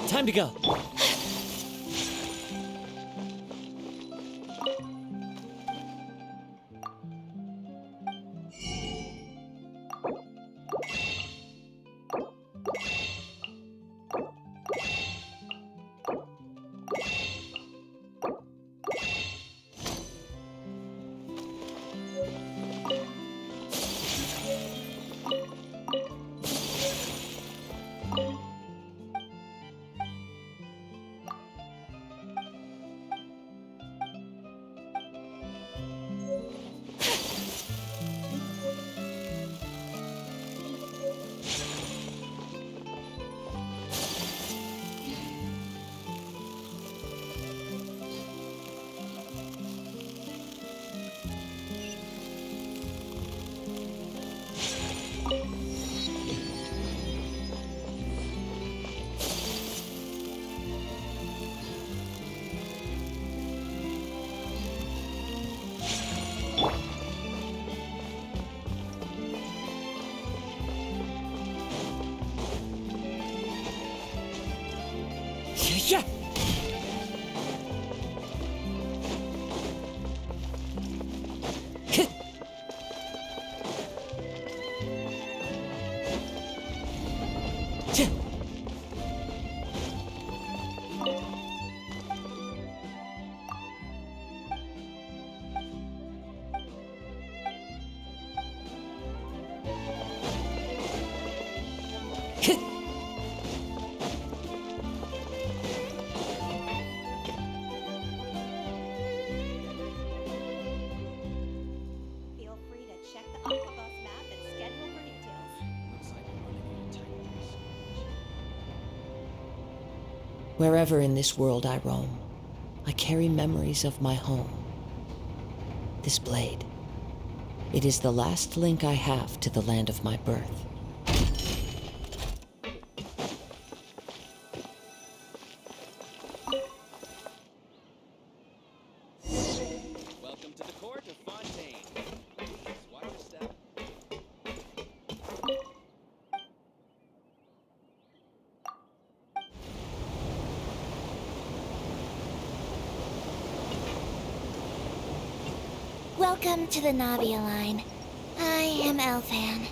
Time to go. Yeah. Wherever in this world I roam, I carry memories of my home. This blade, it is the last link I have to the land of my birth. Welcome to the court of Fontein. Please watch your step. Welcome to the Navia line. I am Elfan.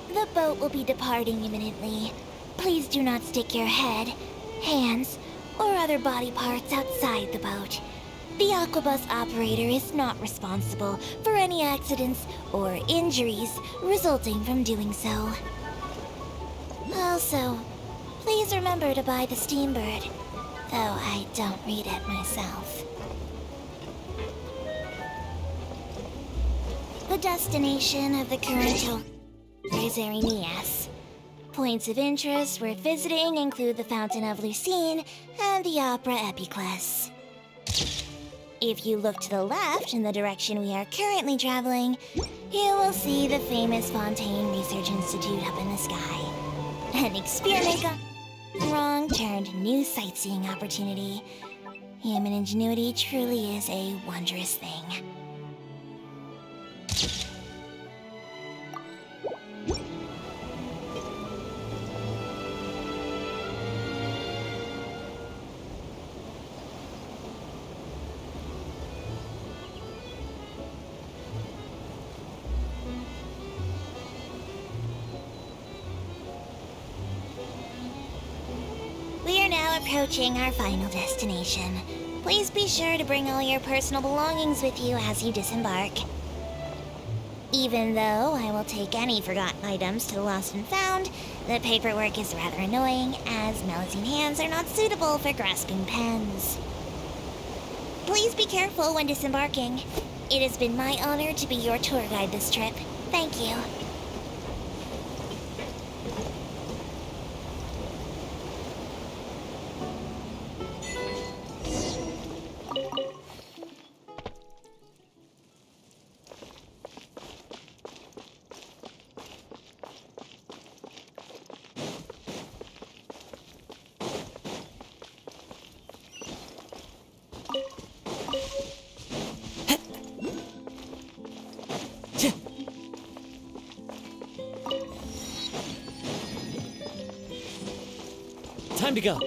The boat will be departing imminently. Please do not stick your head, hands, or other body parts outside the boat. The Aquabus operator is not responsible for any accidents or injuries resulting from doing so. Also, please remember to buy the Steambird, though I don't read it myself. The destination of the current tour is Arenias. Points of interest worth visiting include the Fountain of Lucine and the Opera Epiclese. If you look to the left in the direction we are currently traveling, you will see the famous Fontein Research Institute up in the sky. An experiment gone wrong turned new sightseeing opportunity. Human ingenuity truly is a wondrous thing. We are now approaching our final destination. Please be sure to bring all your personal belongings with you as you disembark. Even though I will take any forgotten items to the lost and found, the paperwork is rather annoying, as Melusine hands are not suitable for grasping pens. Please be careful when disembarking. It has been my honor to be your tour guide this trip. Thank you. Time to go.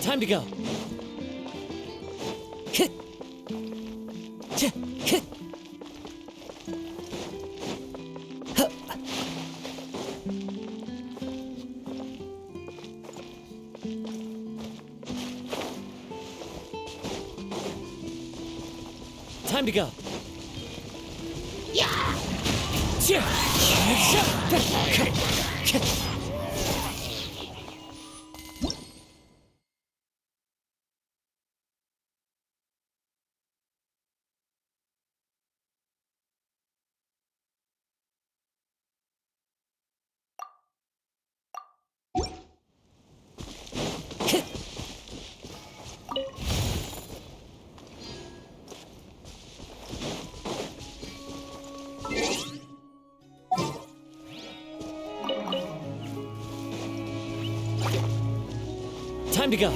Time to go. Time to go. Time to go.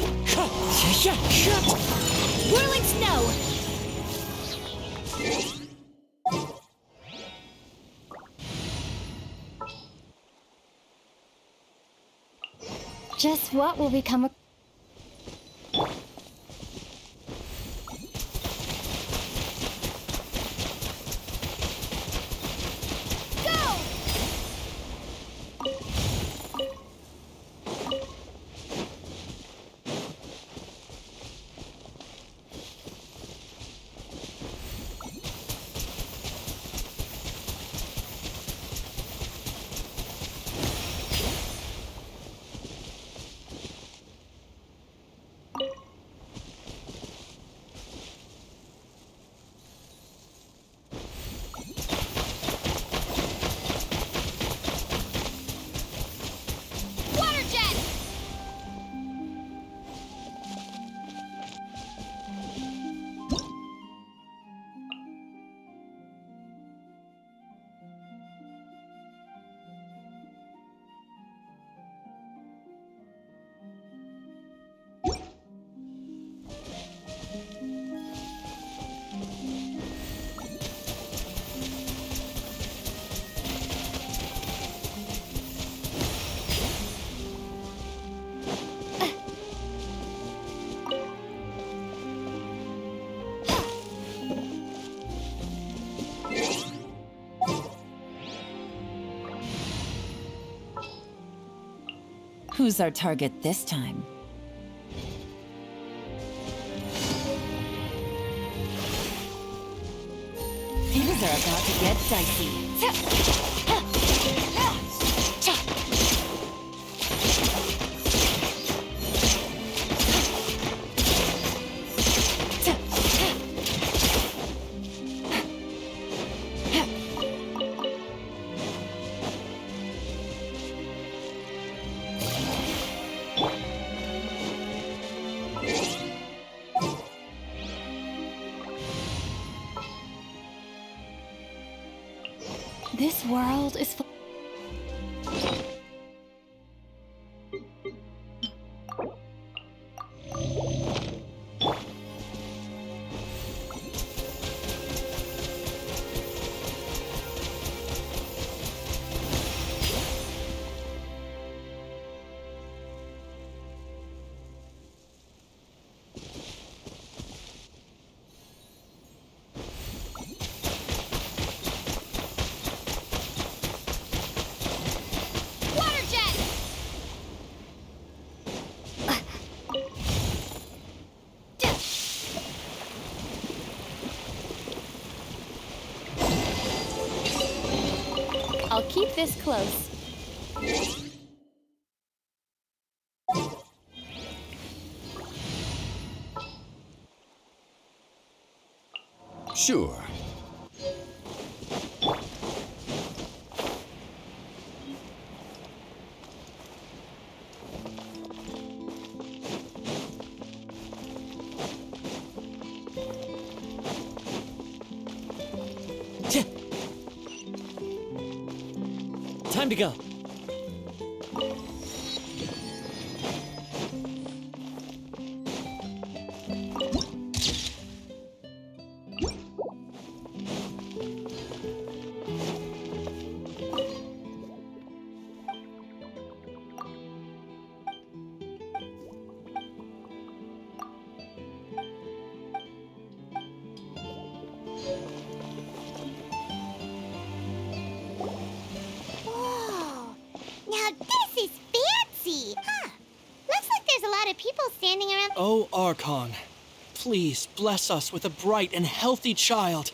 Whirling snow! Just what will become a... Who's our target this time? Things are about to get dicey. This world is full. I'll keep this close. Sure. Time to go. Whoa! Now this is fancy! Huh. Looks like there's a lot of people standing around. Oh, Archon, please bless us with a bright and healthy child.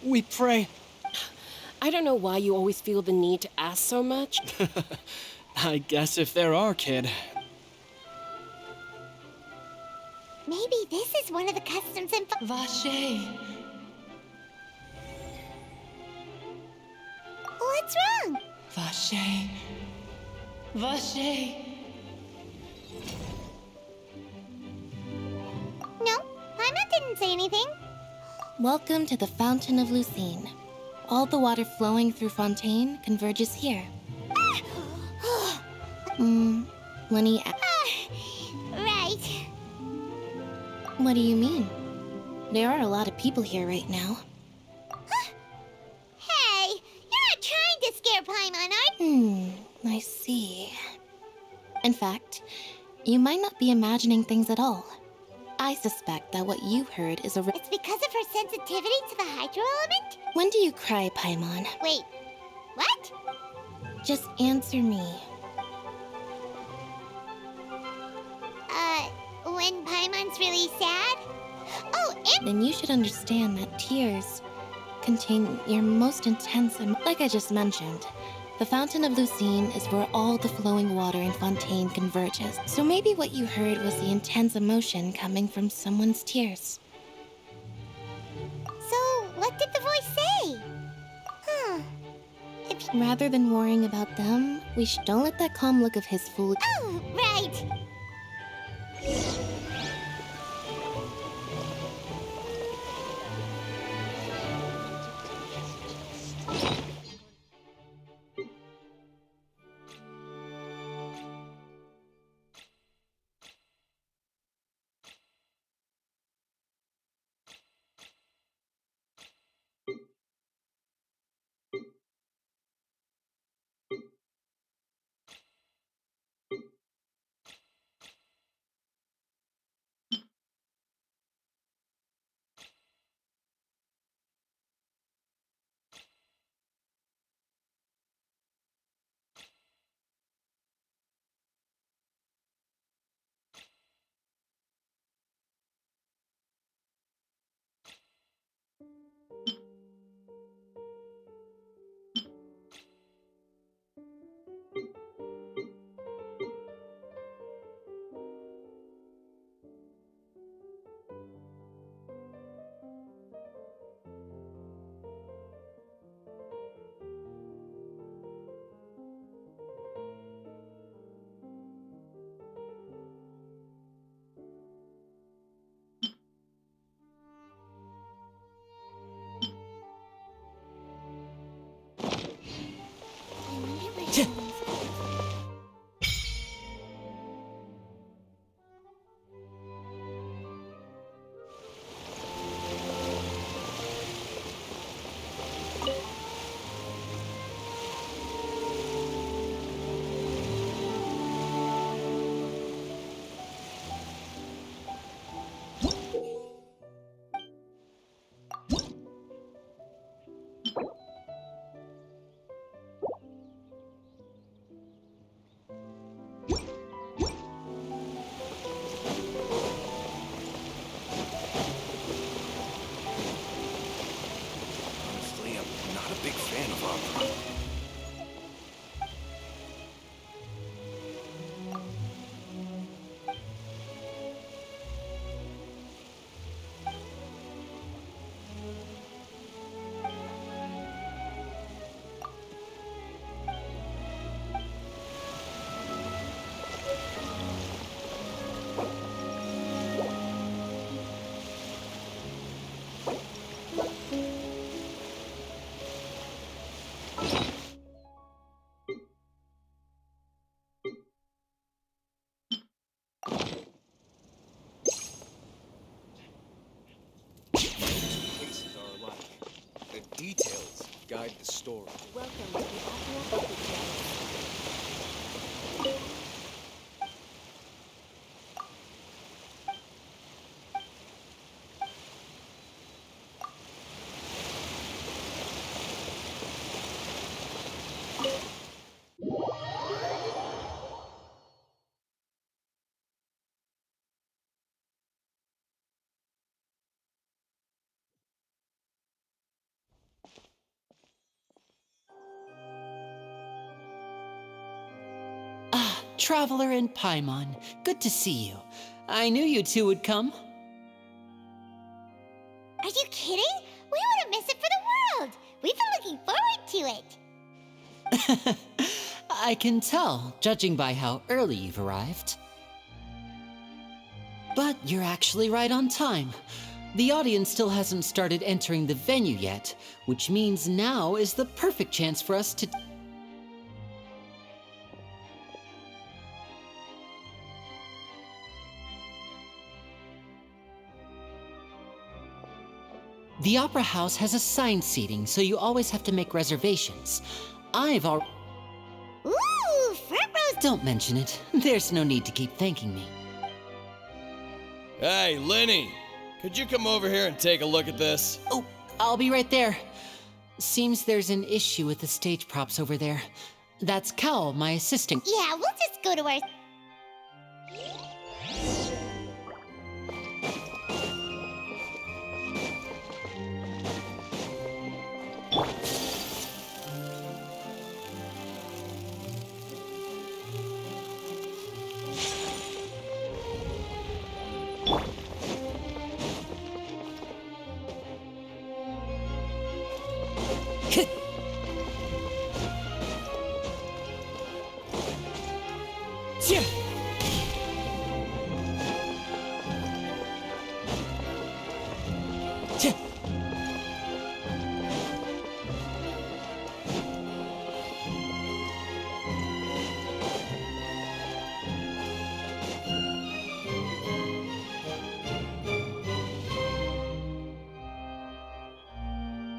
We pray. I don't know why you always feel the need to ask so much. I guess if there are, kid. Maybe this is one of the customs and. Vache. What's wrong? Vache. Vache. No, Paimon didn't say anything. Welcome to the Fountain of Lucine. All the water flowing through Fontein converges here. Lini, Right. what do you mean? There are a lot of people here right now. Hey, you're not trying to scare Paimon, are you? I see. In fact, you might not be imagining things at all. I suspect that what you heard is a It's because of her sensitivity to the hydro element? When do you cry, Paimon? Wait, what? Just answer me. When Paimon's really sad? Oh, and Then you should understand that tears contain your most intense like I just mentioned. The Fountain of Lucine is where all the flowing water in Fontaine converges. So maybe what you heard was the intense emotion coming from someone's tears. so what did the voice say? Huh. If Rather than worrying about them, don't let that calm look of his fool. Oh, right. Details guide the story. Welcome to the Opera of the Traveler and Paimon, good to see you. I knew you two would come. Are you kidding? We wouldn't miss it for the world. We've been looking forward to it. I can tell, judging by how early you've arrived. But you're actually right on time. The audience still hasn't started entering the venue yet, which means now is the perfect chance for us to... The Opera House has assigned seating, so you always have to make reservations. I've already... Ooh, front rows. Don't mention it. There's no need to keep thanking me. Hey, Lini! Could you come over here and take a look at this? Oh, I'll be right there. Seems there's an issue with the stage props over there. That's Cal, my assistant. Yeah, we'll just go to our...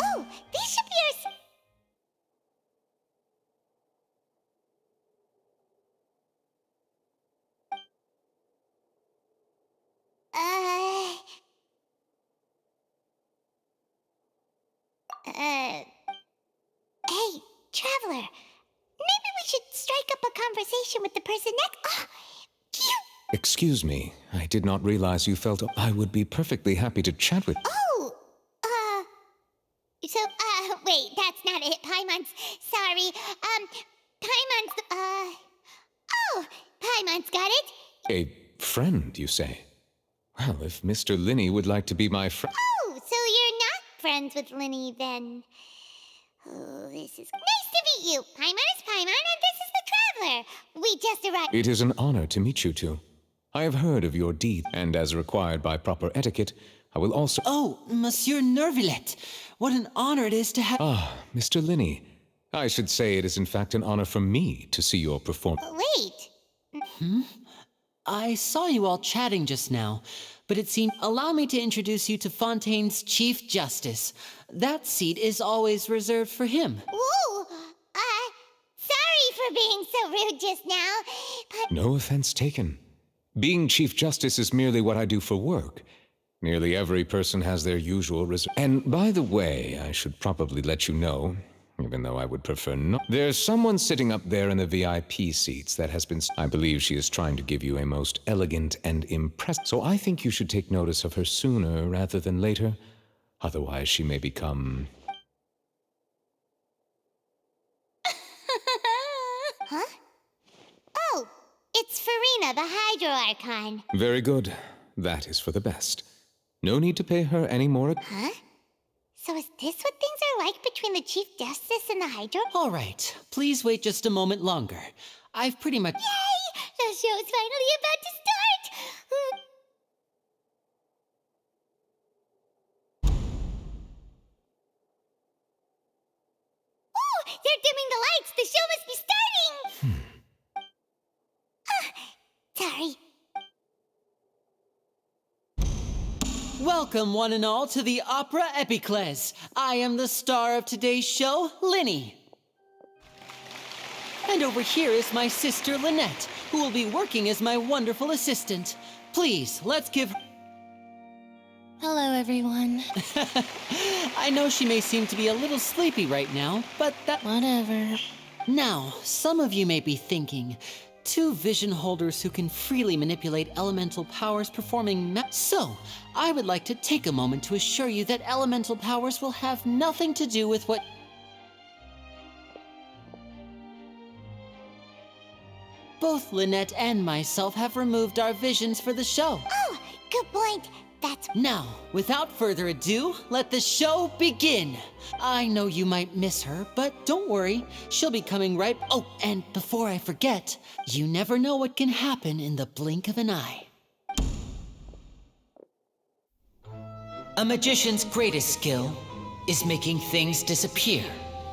Oh, these should be our... Hey, Traveler. Maybe we should strike up a conversation with the person next... Oh, phew. Excuse me, I did not realize you felt I would be perfectly happy to chat with. Oh, so, wait, that's not it. Paimon's, sorry. Paimon's, oh, Paimon's got it. A friend, you say? Well, if Mr. Lini would like to be my friend... Oh, so you're not friends with Lini, then. Oh, this is nice to meet you. Paimon is Paimon, and this is the Traveler. We just arrived. It is an honor to meet you two. I have heard of your deed, and as required by proper etiquette, I will also... Oh, Monsieur Nervillet. What an honor it is to have... Ah, Mr. Lini. I should say it is in fact an honor for me to see your performance. Wait. I saw you all chatting just now, but it seemed... Allow me to introduce you to Fontaine's Chief Justice. That seat is always reserved for him. Ooh, sorry for being so rude just now, but... No offense taken. Being Chief Justice is merely what I do for work. Nearly every person has their usual reserve. And by the way, I should probably let you know, even though I would prefer not. There's someone sitting up there in the VIP seats that has been... I believe she is trying to give you a most elegant and impressive... So I think you should take notice of her sooner rather than later. Otherwise, she may become... Huh? Oh, it's Farina, the Hydro Archon. Very good. That is for the best. No need to pay her any more... Huh? So is this what things are like between the Chief Justice and the Hydro? All right, please wait just a moment longer. I've pretty much... Yay! The show's finally about to start! Oh, they're dimming the lights! The show must be starting! Sorry. Welcome, one and all, to the Opera Epiclese. I am the star of today's show, Lini. And over here is my sister, Lynette, who will be working as my wonderful assistant. Please, let's give... Hello, everyone. I know she may seem to be a little sleepy right now, but that... Whatever. Now, some of you may be thinking, two vision holders who can freely manipulate elemental powers performing So, I would like to take a moment to assure you that elemental powers will have nothing to do with what... Both Lynette and myself have removed our visions for the show. Oh, good point. That's... Now, without further ado, let the show begin. I know you might miss her, but don't worry. She'll be coming right... Oh, and before I forget, you never know what can happen in the blink of an eye. A magician's greatest skill is making things disappear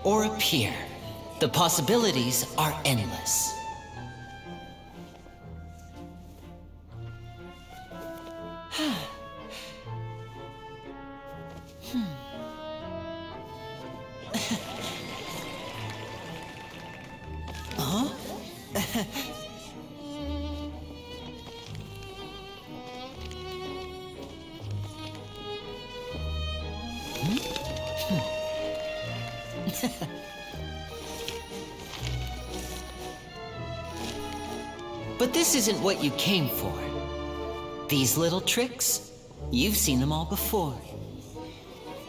or appear. The possibilities are endless. But this isn't what you came for. These little tricks, you've seen them all before.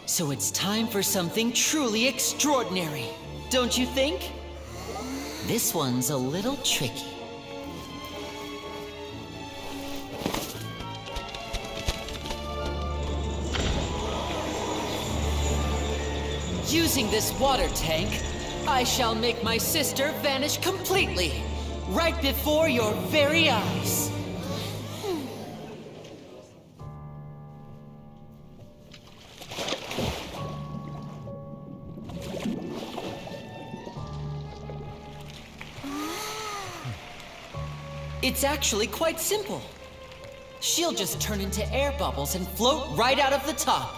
So it's time for something truly extraordinary, don't you think? This one's a little tricky. Using this water tank, I shall make my sister vanish completely, right before your very eyes. It's actually quite simple. She'll just turn into air bubbles and float right out of the top.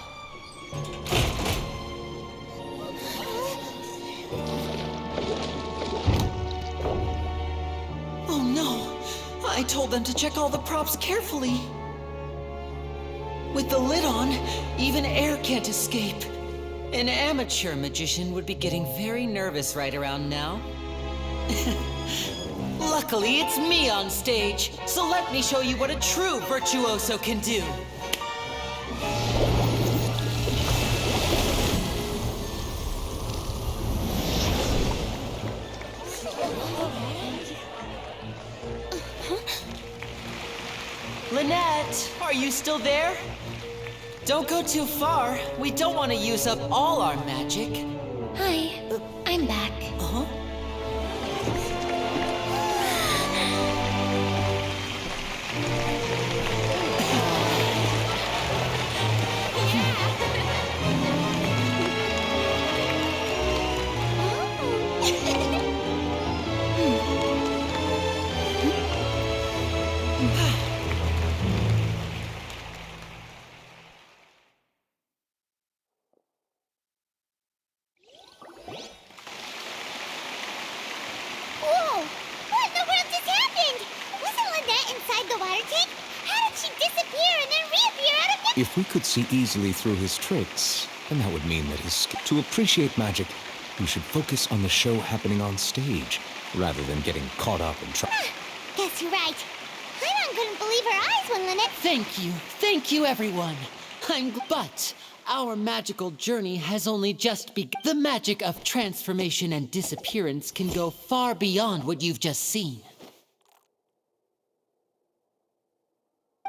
Oh no, I told them to check all the props carefully. With the lid on, even air can't escape. An amateur magician would be getting very nervous right around now. Luckily, it's me on stage, so let me show you what a true virtuoso can do. Lynette, are you still there? Don't go too far. We don't want to use up all our magic. Hi, I'm back. Uh-huh. Whoa! What in the world just happened? Wasn't Lynette inside the water tank? How did she disappear and then reappear out of nowhere? If we could see easily through his tricks, then that would mean that to appreciate magic, you should focus on the show happening on stage, rather than getting caught up in Guess you're right. Paimon couldn't believe her eyes when Lynette... Thank you, everyone. But our magical journey has only just begun. The magic of transformation and disappearance can go far beyond what you've just seen.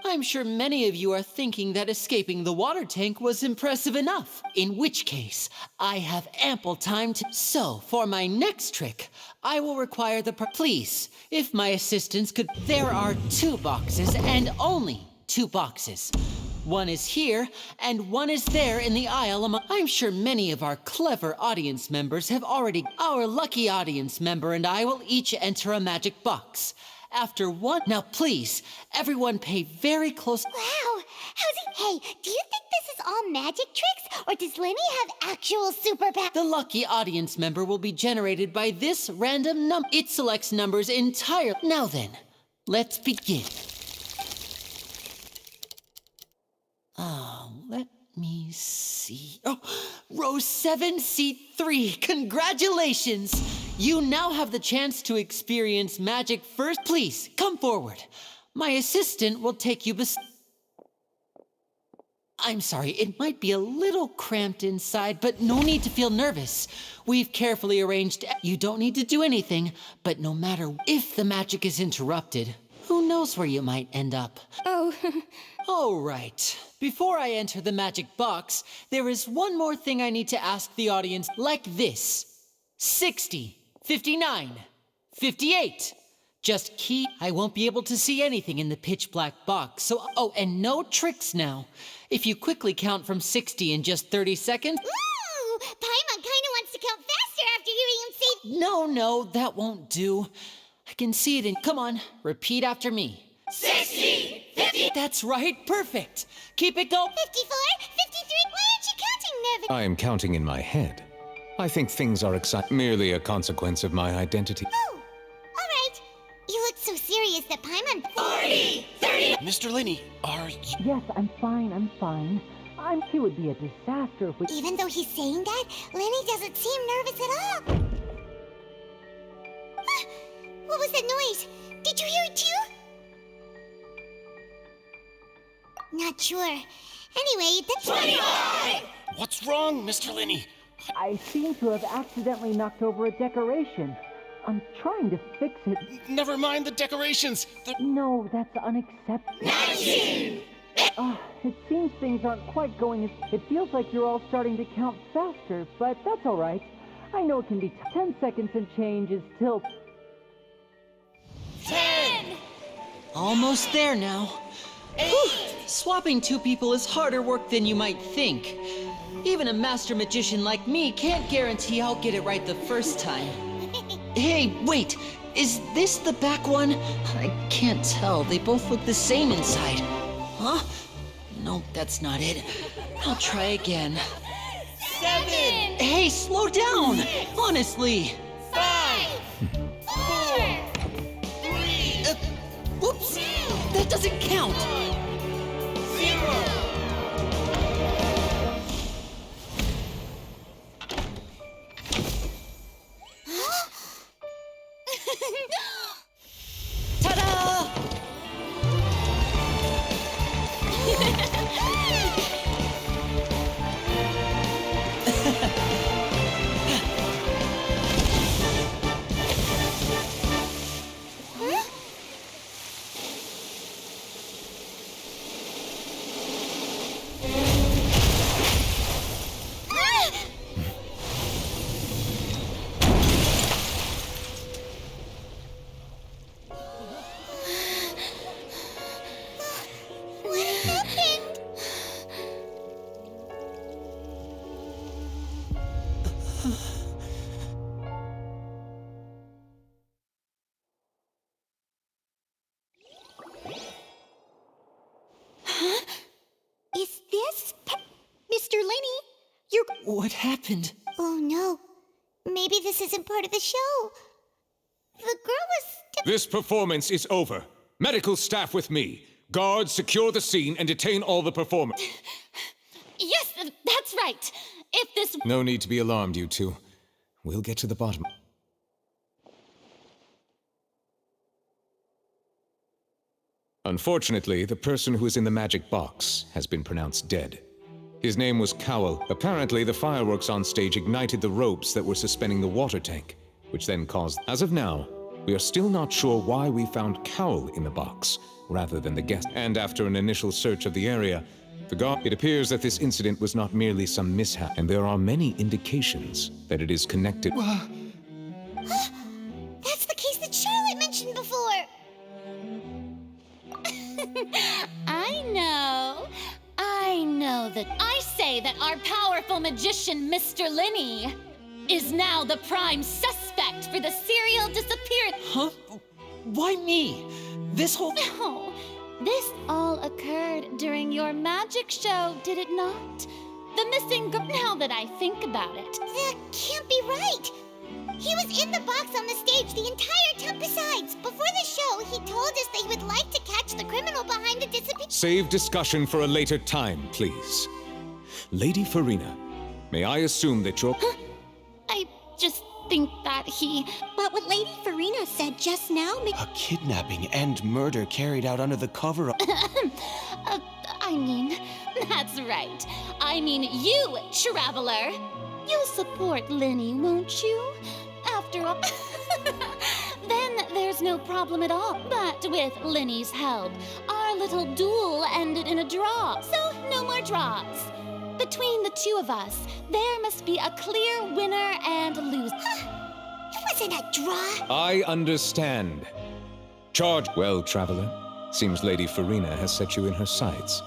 I'm sure many of you are thinking that escaping the water tank was impressive enough, in which case, I have ample time to... So, for my next trick, I will require the... Please, if my assistants could... There are 2 boxes, and only 2 boxes. One is here, and one is there in the aisle. I'm sure many of our clever audience members have already... Our lucky audience member and I will each enter a magic box. After one... Now please, everyone pay very close... Wow! Hey, do you think this is all magic tricks, or does Lini have actual superpowers? The lucky audience member will be generated by this random number. It selects numbers entirely. Now then, let's begin. Let me see. Oh, row 7, seat 3. Congratulations! You now have the chance to experience magic first. Please, come forward. My assistant will take you I'm sorry, it might be a little cramped inside, but no need to feel nervous. We've carefully arranged. You don't need to do anything, but no matter if the magic is interrupted, who knows where you might end up. Oh. All right. Before I enter the magic box, there is one more thing I need to ask the audience, like this. 60, 59, 58. Just keep. I won't be able to see anything in the pitch black box, so. Oh, and no tricks now. If you quickly count from 60 in just 30 seconds. Ooh, Paimon kinda wants to count faster after hearing him say. No, that won't do. I can see it in. Come on, repeat after me. 60, 50. That's right, perfect. Keep it going. 54, 53. Why aren't you counting, Nervous? I am counting in my head. I think things are merely a consequence of my identity. Oh, all right. You look so serious that Paimon. 40, 30. Mr. Lini, are you... Yes, I'm fine. It would be a disaster if we... Even though he's saying that, Lini doesn't seem nervous at all. What was that noise? Did you hear it too? Not sure. Anyway, that's 25! What's wrong, Mr. Lini? I seem to have accidentally knocked over a decoration. I'm trying to fix it. Never mind the decorations. No, that's unacceptable. 19! It seems things aren't quite going as... It feels like you're all starting to count faster, but that's all right. I know it can be 10 seconds and change is still... 10! Almost there now. 8! Swapping two people is harder work than you might think. Even a master magician like me can't guarantee I'll get it right the first time. Hey, wait! Is this the back one? I can't tell. They both look the same inside. Huh? No, that's not it. I'll try again. 7! Hey, slow down! Honestly! 5! 4! 3! Whoops! That doesn't count! 0! Ta-da! What happened? Huh? Is this Mr. Lini? You're... What happened? Oh no. Maybe this isn't part of the show. The girl was... This performance is over. Medical staff with me. Guards, secure the scene and detain all the performers. Yes, that's right. If this... No need to be alarmed, you two. We'll get to the bottom. Unfortunately, the person who is in the magic box has been pronounced dead. His name was Cowell. Apparently, the fireworks on stage ignited the ropes that were suspending the water tank, which then caused... As of now, we are still not sure why we found Cowell in the box, rather than the guest. And after an initial search of the area, it appears that this incident was not merely some mishap, and there are many indications that it is connected... That's the case that Charlotte mentioned before. I know that I say that our powerful magician, Mr. Lini, is now the prime suspect for the serial disappearance. Huh? Why me? This whole... Oh, This all occurred during your magic show, did it not? The missing girl. Now that I think about it. That can't be right. He was in the box on the stage the entire time. Besides, before the show, he told us that he would like to catch the criminal behind the disappearance. Save discussion for a later time, please. Lady Farina, may I assume that you're... I just think that he... But what Lady Farina said just now A kidnapping and murder carried out under the cover of... I mean, that's right. I mean you, traveler. You'll support Lini, won't you? After all... Then there's no problem at all. But with Lini's help, our little duel ended in a draw. So no more draws. Between the two of us, there must be a clear winner and loser. It wasn't a draw. I understand. Charge. Well, traveler, seems Lady Farina has set you in her sights.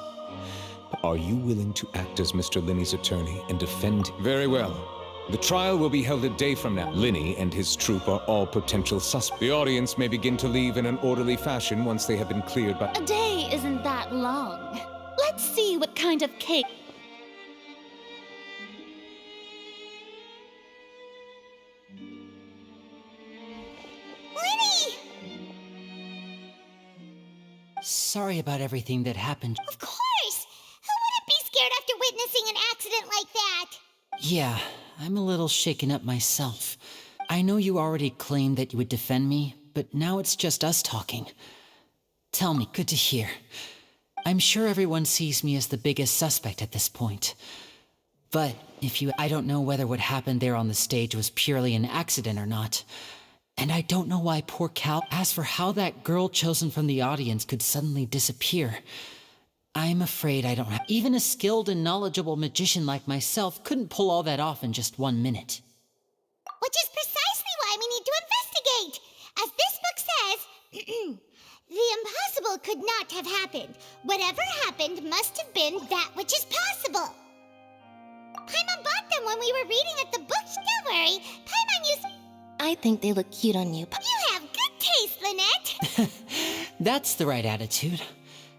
Are you willing to act as Mr. Lini's attorney and defend? Very well. The trial will be held a day from now. Lini and his troop are all potential suspects. The audience may begin to leave in an orderly fashion once they have been cleared by... A day isn't that long. Let's see what kind of cake... Lini! Sorry about everything that happened. Of course! Who wouldn't be scared after witnessing an accident like that? Yeah, I'm a little shaken up myself. I know you already claimed that you would defend me, but now it's just us talking. Tell me, good to hear. I'm sure everyone sees me as the biggest suspect at this point. But I don't know whether what happened there on the stage was purely an accident or not. And I don't know why poor Cal asked for how that girl chosen from the audience could suddenly disappear. I'm afraid I don't have... Even a skilled and knowledgeable magician like myself couldn't pull all that off in just 1 minute. Which is precisely why we need to investigate. As this book says, the impossible could not have happened. Whatever happened must have been that which is possible. Paimon bought them when we were reading at the books. Don't worry, Paimon used... I think they look cute on you. You have good taste, Lynette. That's the right attitude.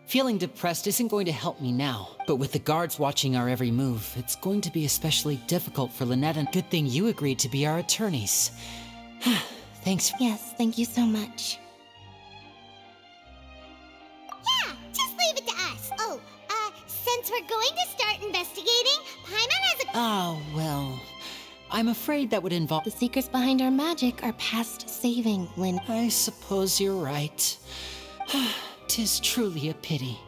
Feeling depressed isn't going to help me now, but with the guards watching our every move, it's going to be especially difficult for Lynette, and good thing you agreed to be our attorneys. Thanks. Yes, thank you so much. Yeah, just leave it to us. Oh, since we're going to start investigating, Paimon has a... Oh, well, I'm afraid that would involve... The secrets behind our magic are past saving, Lynn. I suppose you're right. 'Tis truly a pity.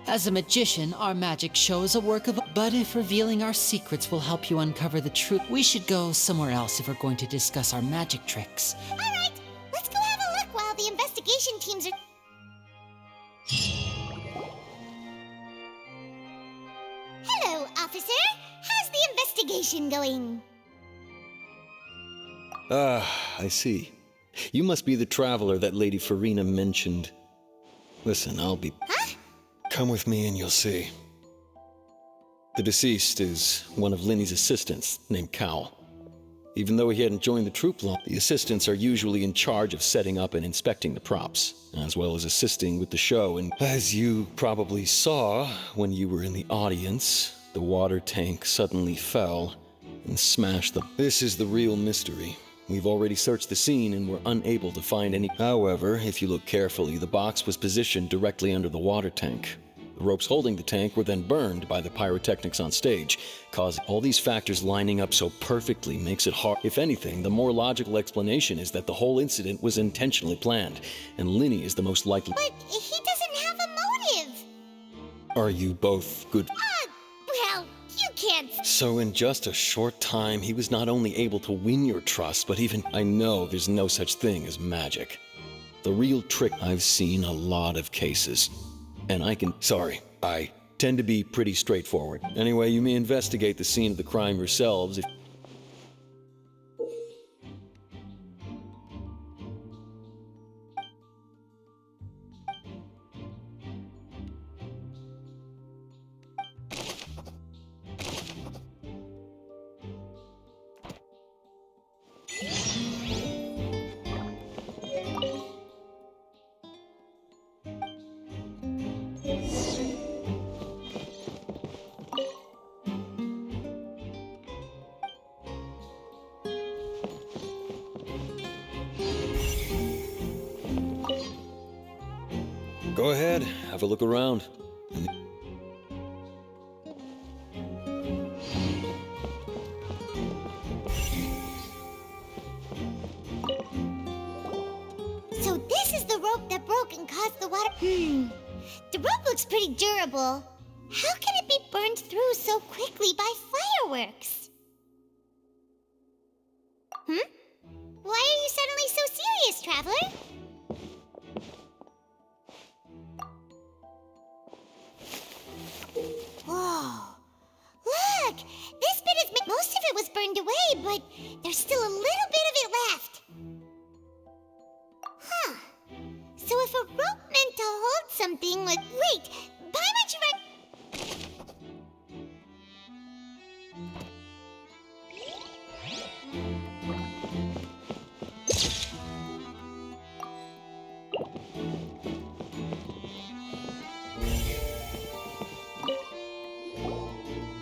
As a magician, our magic show is a work of... But if revealing our secrets will help you uncover the truth, we should go somewhere else if we're going to discuss our magic tricks. All right, let's go have a look while the investigation teams are... Hello, officer. How's the investigation going? I see. You must be the traveler that Lady Farina mentioned. Listen, I'll be... Huh? Come with me and you'll see. The deceased is one of Lini's assistants, named Cal. Even though he hadn't joined the troop long, the assistants are usually in charge of setting up and inspecting the props, as well as assisting with the show. And as you probably saw when you were in the audience, the water tank suddenly fell and smashed them. This is the real mystery. We've already searched the scene and were unable to find any. However, if you look carefully, the box was positioned directly under the water tank. The ropes holding the tank were then burned by the pyrotechnics on stage, causing all these factors lining up so perfectly makes it hard. If anything, the more logical explanation is that the whole incident was intentionally planned, and Lini is the most likely. But he doesn't have a motive. Are you both good? Well, you can't... So in just a short time, he was not only able to win your trust, but even... I know there's no such thing as magic. The real trick... I've seen a lot of cases. And I can... Sorry, I tend to be pretty straightforward. Anyway, you may investigate the scene of the crime yourselves if... Go ahead, have a look around. So this is the rope that broke and caused the water. The rope looks pretty durable. How can it be burned through so quickly by fireworks? Why are you suddenly so serious, Traveler? Whoa. Look! This bit is... Most of it was burned away, but there's still a little bit of it left. Huh. So if a rope meant to hold something like... Wait! Why would you run...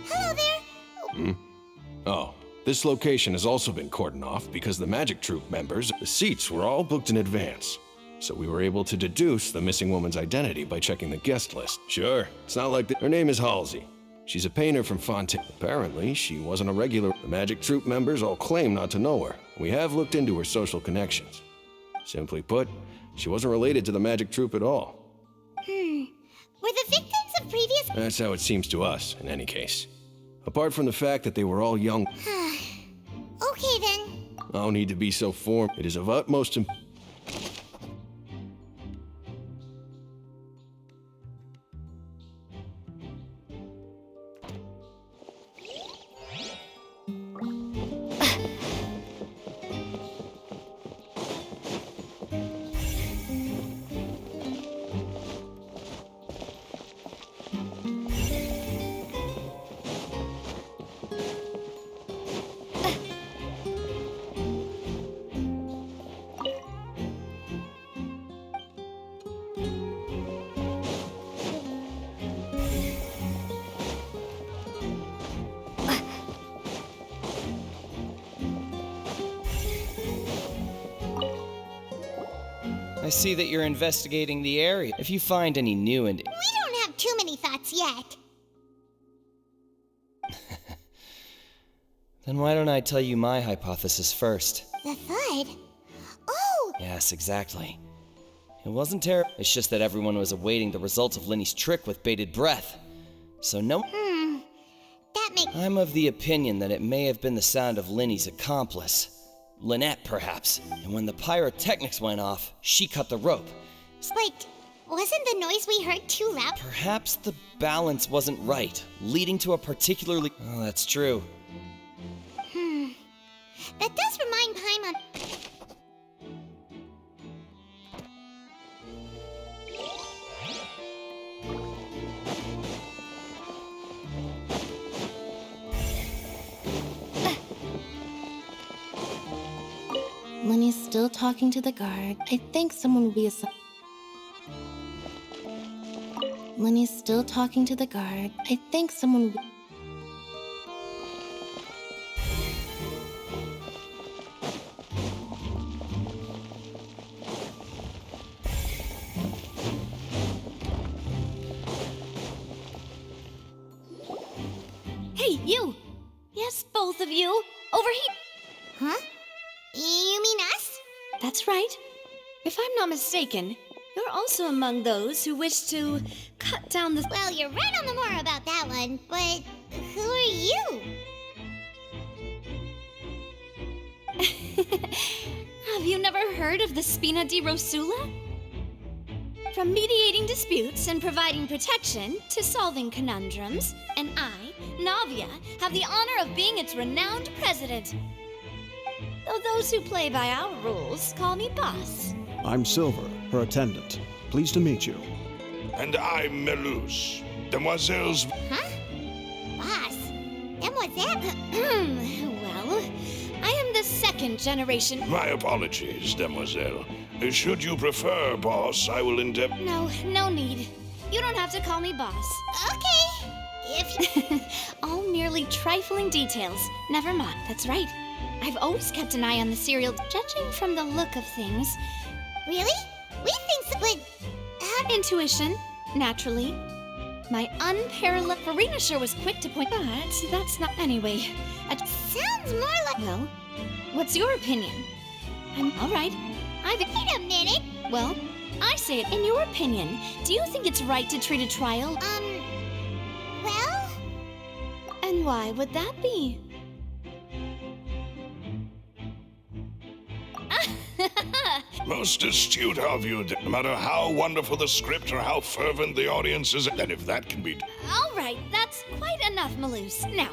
Hello there! Oh, this location has also been cordoned off because the magic troupe members, the seats were all booked in advance. So we were able to deduce the missing woman's identity by checking the guest list. Sure, it's not like her name is Halsey. She's a painter from Fontein. Apparently, she wasn't a regular. The magic troupe members all claim not to know her. We have looked into her social connections. Simply put, she wasn't related to the magic troupe at all. Were the victims of previous... That's how it seems to us, in any case. Apart from the fact that they were all young. Okay then. No need to be so formal. It is of utmost importance. I see that you're investigating the area. If you find any new and... We don't have too many thoughts yet. Then why don't I tell you my hypothesis first? The thud? Oh! Yes, exactly. It wasn't terrible. It's just that everyone was awaiting the results of Lini's trick with bated breath. So no... That makes... I'm of the opinion that it may have been the sound of Lini's accomplice. Lynette, perhaps. And when the pyrotechnics went off, she cut the rope. Wait, wasn't the noise we heard too loud? Perhaps the balance wasn't right, leading to a particularly... Oh, that's true. That does remind Paimon... Lini's still talking to the guard. I think someone will be assigned. Lini's still talking to the guard. I think someone will... Hey, you! Yes, both of you! Over here! Huh? You mean us? That's right. If I'm not mistaken, you're also among those who wish to cut down the... Well, you're right on the more about that one, but who are you? Have you never heard of the Spina di Rosula? From mediating disputes and providing protection to solving conundrums, and I, Navia, have the honor of being its renowned president. Though those who play by our rules call me boss. I'm Silver, her attendant. Pleased to meet you. And I'm Melus, Demoiselles... Huh? Boss? Demoiselle? Well, I am the second generation... My apologies, Demoiselle. Should you prefer, boss, I will endeavor... No need. You don't have to call me boss. Okay. If... All merely trifling details. Never mind, that's right. I've always kept an eye on the serial, judging from the look of things. Really? We think so, but how Intuition, naturally. My unparalleled Farina sure was quick to point, but that's not anyway. It Sounds more like. well, what's your opinion? I'm all right. Wait a minute. Well, I say it. In your opinion, do you think it's right to treat a trial? Well? And why would that be? Most astute of you, no matter how wonderful the script or how fervent the audience is, and if that can be... All right, that's quite enough, Maloose. Now,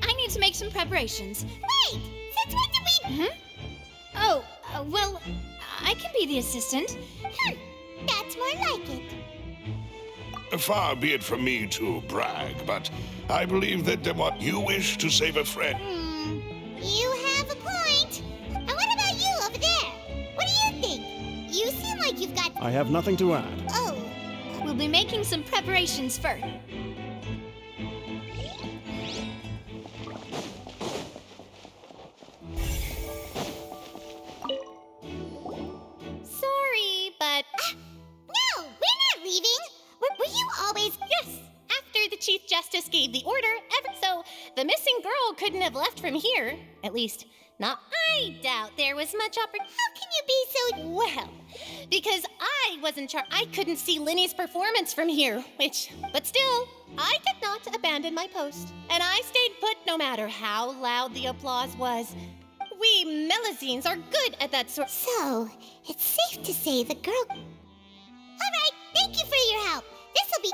I need to make some preparations. Wait! Since when did we... Oh, well, I can be the assistant. That's more like it. Far be it from me to brag, but I believe that what you wish to save a friend... You have a point. And what about you over there? What do you think? You seem like you've got... I have nothing to add. Oh. We'll be making some preparations first. Sorry, but... No, we're not leaving. Were you always... Yes, after the Chief Justice gave the order, so the missing girl couldn't have left from here. At least, not. I doubt there was much How can you be so... Well, because I wasn't I couldn't see Lini's performance from here, but still, I did not abandon my post. And I stayed put no matter how loud the applause was. We Melusines are good at that sort. So, it's safe to say the girl... All right, thank you for your help. This'll be...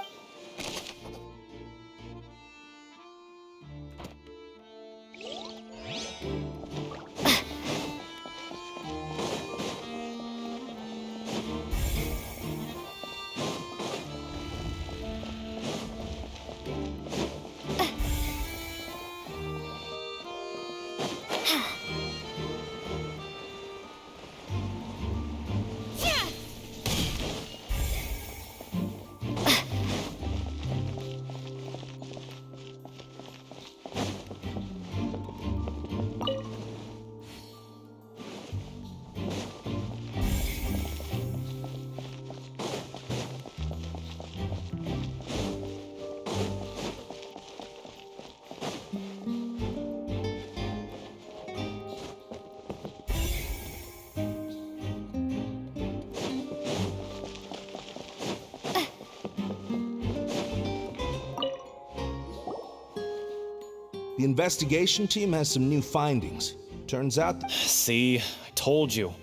The investigation team has some new findings. Turns out... See, I told you.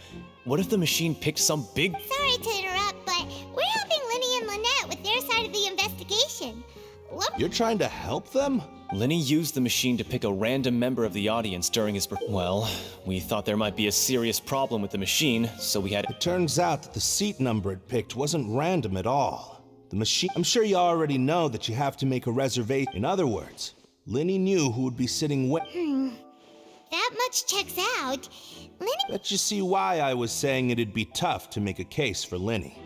What if the machine picked some big... Sorry to interrupt, but we're helping Lini and Lynette with their side of the investigation. What? You're trying to help them? Lini used the machine to pick a random member of the audience during his... Well, we thought there might be a serious problem with the machine, so we had... It turns out that the seat number it picked wasn't random at all. The machine... I'm sure you already know that you have to make a reservation. In other words, Lini knew who would be sitting with... That much checks out. Lini... Bet you see why I was saying it'd be tough to make a case for Lini.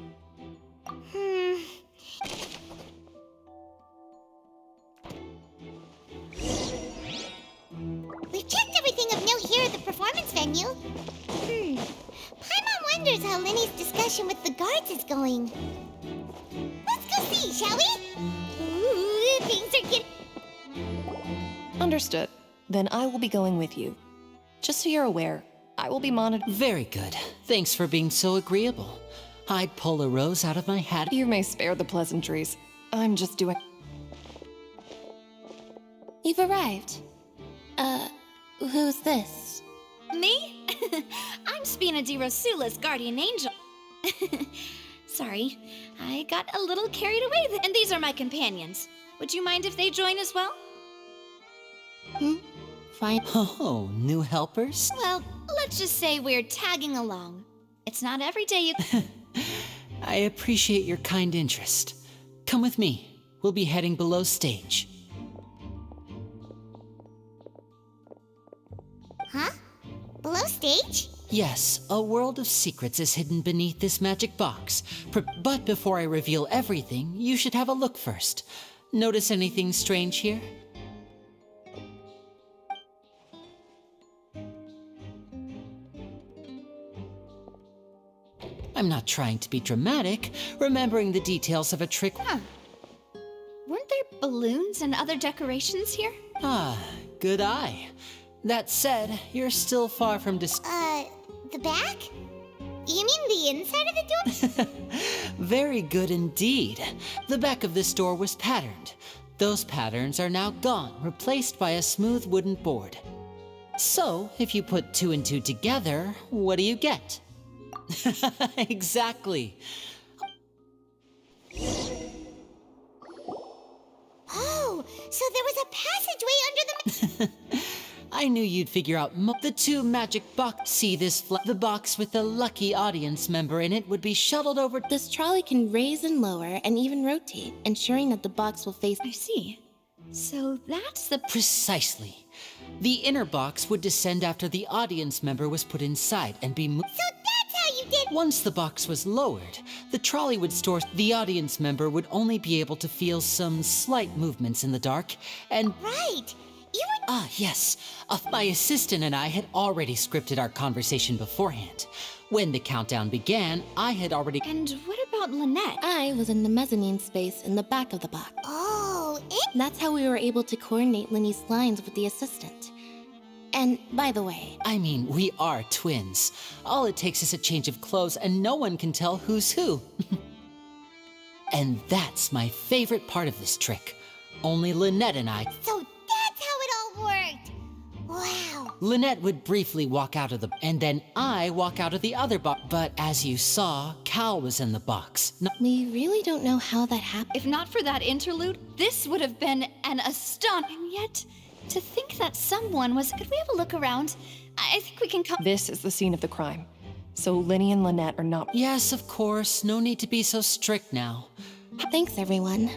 We've checked everything of note here at the performance venue. Paimon wonders how Lini's discussion with the guards is going. Let's go see, shall we? Ooh, things are getting... Understood. Then I will be going with you. Just so you're aware, I will be monitoring. Very good. Thanks for being so agreeable. I'd pull a rose out of my hat. You may spare the pleasantries. I'm just doing... You've arrived. Who's this? Me? I'm Spina di Rosula's guardian angel. Sorry, I got a little carried away. And these are my companions. Would you mind if they join as well? Fine. Oh, new helpers? Well, let's just say we're tagging along. It's not every day you... I appreciate your kind interest. Come with me. We'll be heading below stage. Huh? Below stage? Yes, a world of secrets is hidden beneath this magic box. But before I reveal everything, you should have a look first. Notice anything strange here? I'm not trying to be dramatic, remembering the details of a trick. Weren't there balloons and other decorations here? Ah, good eye. That said, you're still far from The back? You mean the inside of the door? Very good indeed. The back of this door was patterned. Those patterns are now gone, replaced by a smooth wooden board. So, if you put 2 and 2 together, what do you get? Exactly. Oh, so there was a passageway under the... I knew you'd figure out the 2 magic box. See this the box with the lucky audience member in it would be shuttled over. This trolley can raise and lower and even rotate, ensuring that the box will face... I see. So that's the... Precisely. The inner box would descend after the audience member was put inside and be moved. So that's how you did... Once the box was lowered, the trolley would store... The audience member would only be able to feel some slight movements in the dark, and... Right. You were... Ah, yes. My assistant and I had already scripted our conversation beforehand. When the countdown began, I had already... And what about Lynette? I was in the mezzanine space in the back of the box. Oh, That's how we were able to coordinate Lini's lines with the assistant. And, by the way... I mean, we are twins. All it takes is a change of clothes and no one can tell who's who. And that's my favorite part of this trick. Only Lynette and I... So that's how it all worked! Wow. Lynette would briefly walk out of the... And then I walk out of the other box. But as you saw, Cal was in the box. We really don't know how that happened. If not for that interlude, this would have been an astonishing... Yet, to think that someone was... Could we have a look around? I think we can come... This is the scene of the crime. So Lini and Lynette are not... Yes, of course. No need to be so strict now. Thanks, everyone.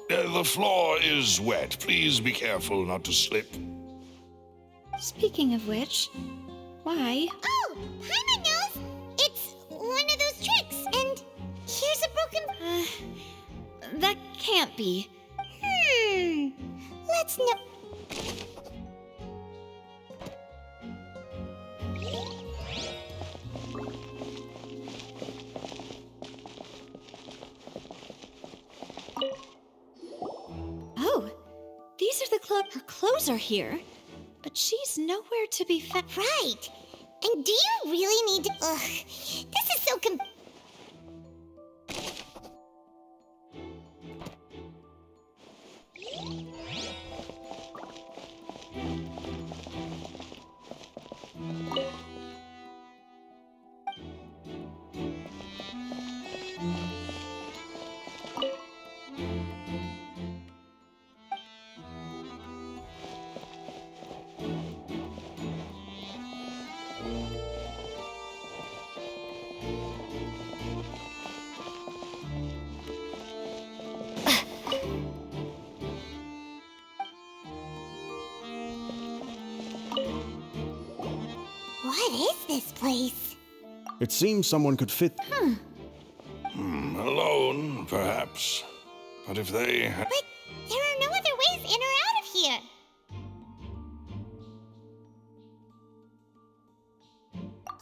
The floor is wet. Please be careful not to slip. Speaking of which, why? Oh, Paimon knows! It's one of those tricks, and here's a broken... That can't be. Let's know... Oh, these are the her clothes are here, but she's nowhere to be found. Right! And do you really need to... Ugh, this is so What is this place? It seems someone could fit... Alone, perhaps. But if they... But there are no other ways in or out of here.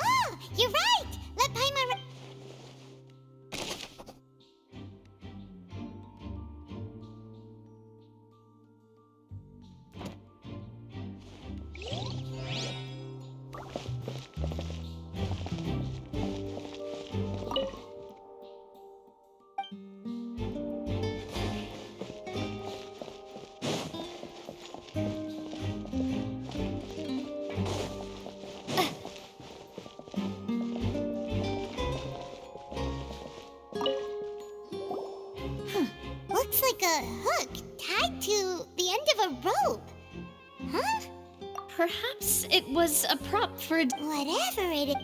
Oh, you're right! Let Paimon... Looks like a hook tied to the end of a rope. Huh? Perhaps it was a prop for... Whatever it is.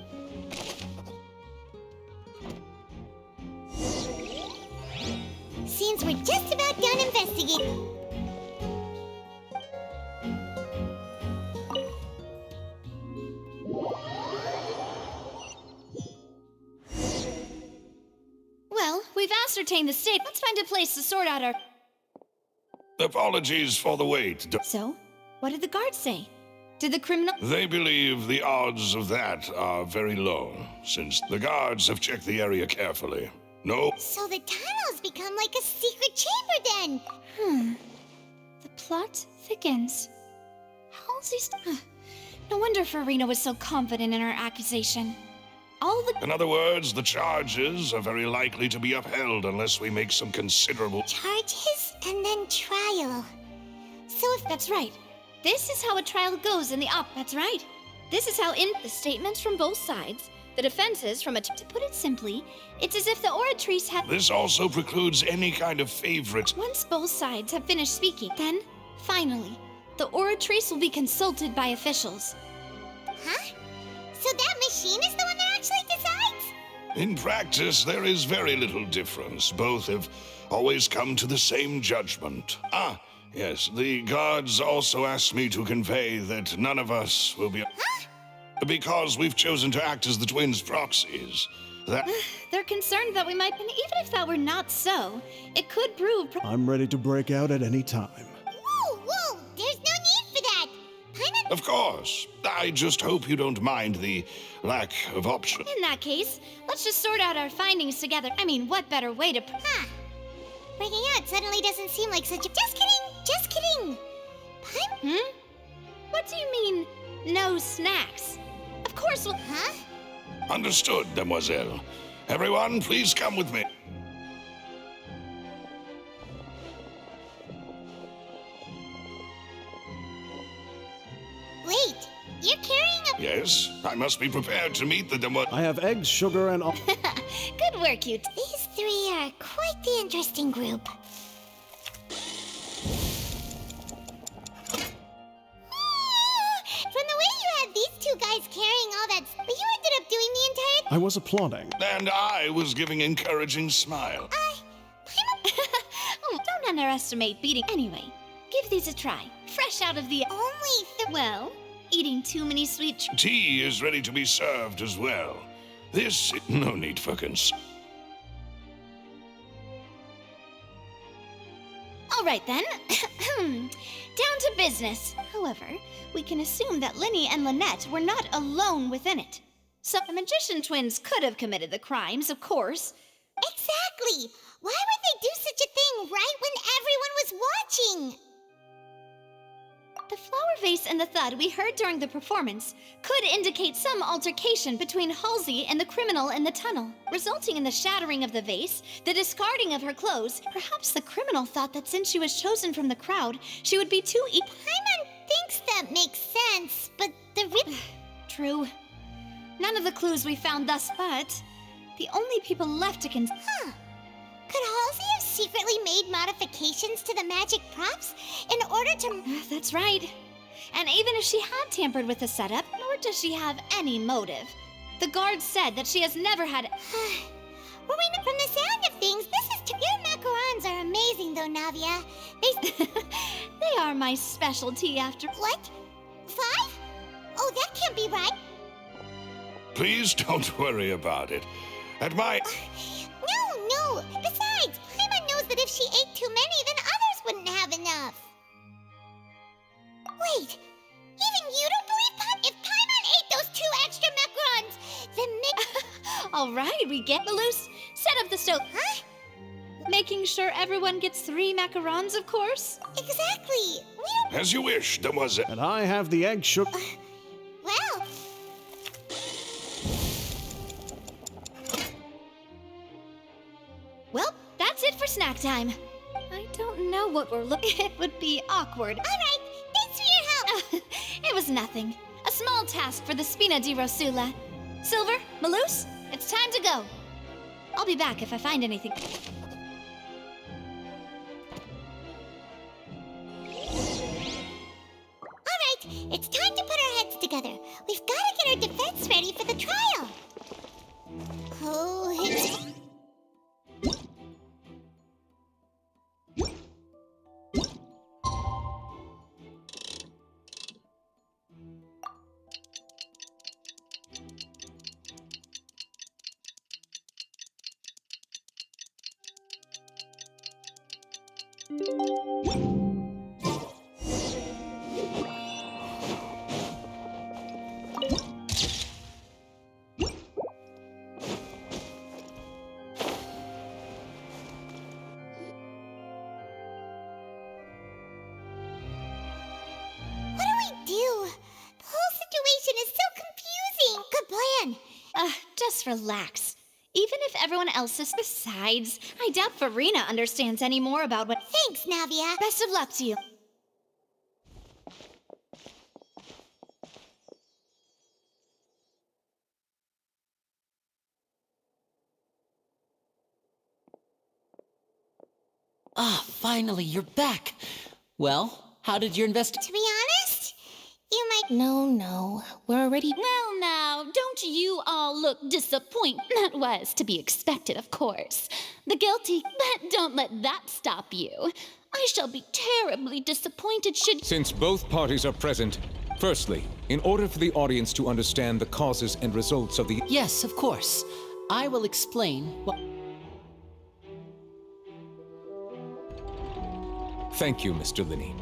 Seems we're just about done investigating. Well, we've ascertained the state, let's find a place to sort out our... Apologies for the wait. So, what did the guards say? Did the criminal... They believe the odds of that are very low, since the guards have checked the area carefully. No. So the tunnels become like a secret chamber then. The plot thickens. Halsey's... No wonder Farina was so confident in her accusation. In other words, the charges are very likely to be upheld unless we make some considerable... Charges and then trial. So if... That's right. This is how a trial goes in the op. That's right. This is how the statements from both sides, the defenses from to put it simply, it's as if the oratrice had... This also precludes any kind of favorite. Once both sides have finished speaking, then, finally, the oratrice will be consulted by officials. Huh? So that machine is the one that actually decides? In practice, there is very little difference. Both have always come to the same judgment. Yes, the guards also asked me to convey that none of us will be... Huh? Because we've chosen to act as the twins' proxies. That... They're concerned that we might... And even if that were not so, it could prove... I'm ready to break out at any time. Whoa! There's no need for that! Of course. I just hope you don't mind the lack of option. In that case, let's just sort out our findings together. I mean, what better way to... Breaking out suddenly doesn't seem like such a... Just kidding! What do you mean, no snacks? Of course we'll... Huh? Understood, demoiselle. Everyone, please come with me. Wait, you're carrying a... Yes, I must be prepared to meet the demoiselle. I have eggs, sugar, and all... Good work, you... These three are quite the interesting group. From the way you had these two guys carrying all that... But you ended up doing the entire... I was applauding. And I was giving encouraging smile. Don't underestimate beating... Anyway, give these a try. Fresh out of the... Well, eating too many sweet... Tea is ready to be served as well. This... No need for All right, then. Down to business. However, we can assume that Lini and Lynette were not alone within it. So the magician twins could have committed the crimes, of course. Exactly! Why would they do such a thing right when everyone was watching? The flower vase and the thud we heard during the performance could indicate some altercation between Halsey and the criminal in the tunnel, resulting in the shattering of the vase, the discarding of her clothes. Perhaps the criminal thought that since she was chosen from the crowd, she would be too Paimon thinks that makes sense, but the True. None of the clues we found thus, but the only people left to Could Halsey have secretly made modifications to the magic props in order to... That's right. And even if she had tampered with the setup, nor does she have any motive. The guards said that she has never had... From the sound of things, this is... Your macarons are amazing, though, Navia. They are my specialty after... What? 5? Oh, that can't be right. Please don't worry about it. At my... No! Besides, Paimon knows that if she ate too many, then others wouldn't have enough. Wait, even you don't believe if Paimon ate those 2 extra macarons, then All right, we get the loose. Set up the stove. Huh? Making sure everyone gets 3 macarons, of course. Exactly. As you wish, demoiselle. And I have the egg sugar. Well... Well, that's it for snack time. I don't know what we're looking... It would be awkward. All right, thanks for your help. It was nothing. A small task for the Spina di Rosula. Silver, Malouse, it's time to go. I'll be back if I find anything. All right, it's time to put our heads together. We've got to get our defense ready for the trial. Oh, it's... Just relax. Even if everyone else is besides, I doubt Farina understands any more about what— Thanks, Navia. Best of luck to you. Ah, finally, you're back. Well, how did your To be honest, you might— No, we're already— Well, now, don't you all look disappointed? That was to be expected, of course. The guilty, but don't let that stop you. I shall be terribly disappointed should— Since both parties are present, firstly, in order for the audience to understand the causes and results of the— Yes, of course. I will explain what— Thank you, Mr. Lini.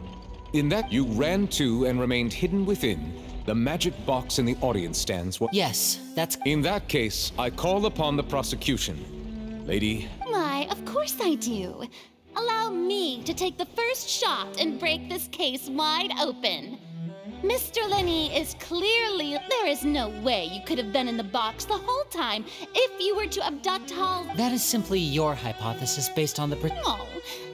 In that, you ran to and remained hidden within the magic box in the audience stands. Yes, that's— In that case, I call upon the prosecution. Lady— Why, of course I do. Allow me to take the first shot and break this case wide open. Mr. Lini is clearly— There is no way you could have been in the box the whole time if you were to abduct Halsey. That is simply your hypothesis based on the— Oh,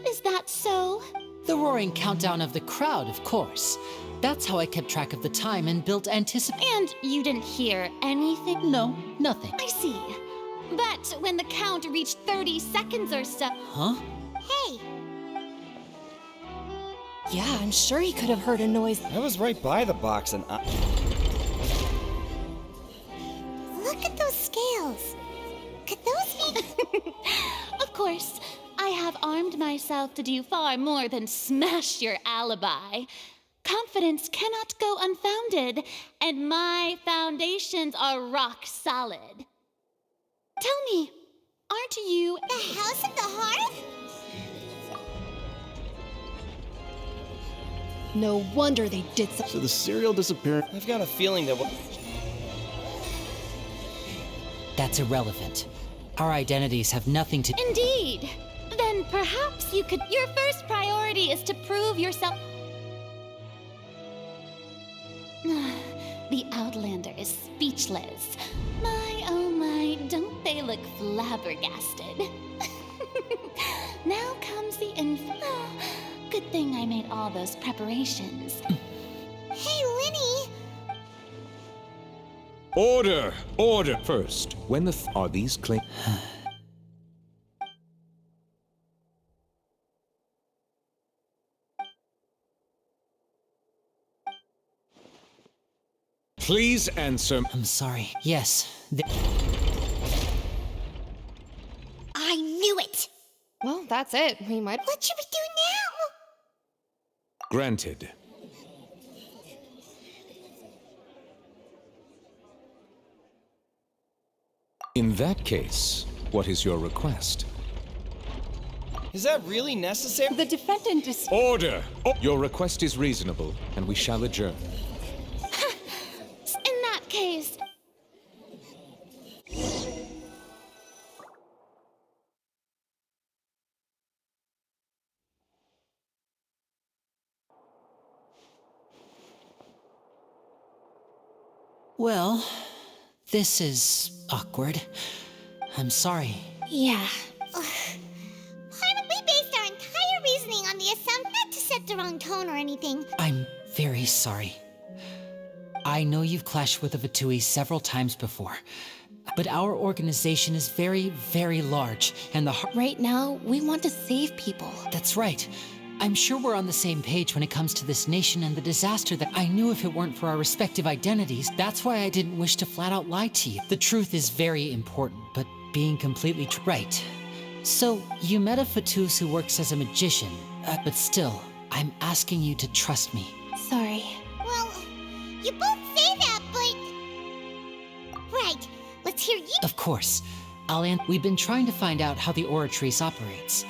is that so? The roaring countdown of the crowd, of course. That's how I kept track of the time and built anticipation. And you didn't hear anything? No, nothing. I see. But when the count reached 30 seconds or so— Huh? Hey! Yeah, I'm sure he could have heard a noise. I was right by the box and Look at those scales. Could those be— Of course, I have armed myself to do far more than smash your alibi. Confidence cannot go unfounded, and my foundations are rock solid. Tell me, aren't you— The House of the Hearth? No wonder they did so. So the serial disappeared. I've got a feeling that That's irrelevant. Our identities have nothing to— Indeed. Then perhaps you could— Your first priority is to prove yourself— The Outlander is speechless. My, oh my, don't they look flabbergasted? Now comes the Oh, good thing I made all those preparations. Hey, Lini! Order! Order! First, when the are these claims? Please answer. I'm sorry. Yes. I knew it! Well, that's it. We might— What should we do now? Granted. In that case, what is your request? Is that really necessary? The defendant is— Order! Your request is reasonable, and we shall adjourn. In that case— Well, this is awkward. I'm sorry. Yeah. We based our entire reasoning on the assumption not to set the wrong tone or anything. I'm very sorry. I know you've clashed with the Vatui several times before, but our organization is very, very large, and Right now, we want to save people. That's right. I'm sure we're on the same page when it comes to this nation and the disaster that I knew if it weren't for our respective identities. That's why I didn't wish to flat out lie to you. The truth is very important, but being completely right. So, you met a Fatus who works as a magician, but still, I'm asking you to trust me. Sorry. Well, you both say that, but... Right, let's hear you— Of course. We've been trying to find out how the Oratrice operates.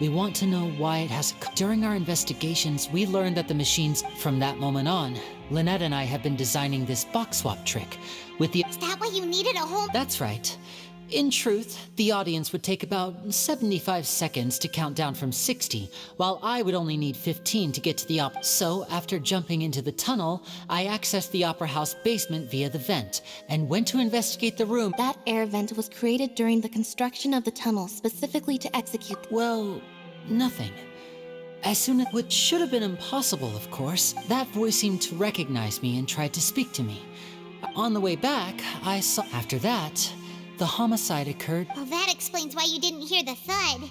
We want to know why it has. During our investigations, we learned that the machines. From that moment on, Lynette and I have been designing this box swap trick with the. Is that why you needed a whole. That's right. In truth, the audience would take about 75 seconds to count down from 60, while I would only need 15 to get to the opera. So, after jumping into the tunnel, I accessed the opera house basement via the vent, and went to investigate the room. That air vent was created during the construction of the tunnel specifically to execute. Well, nothing. As soon as, which should have been impossible, of course, that voice seemed to recognize me and tried to speak to me. On the way back, I saw. After that, the homicide occurred. Well, that explains why you didn't hear the thud.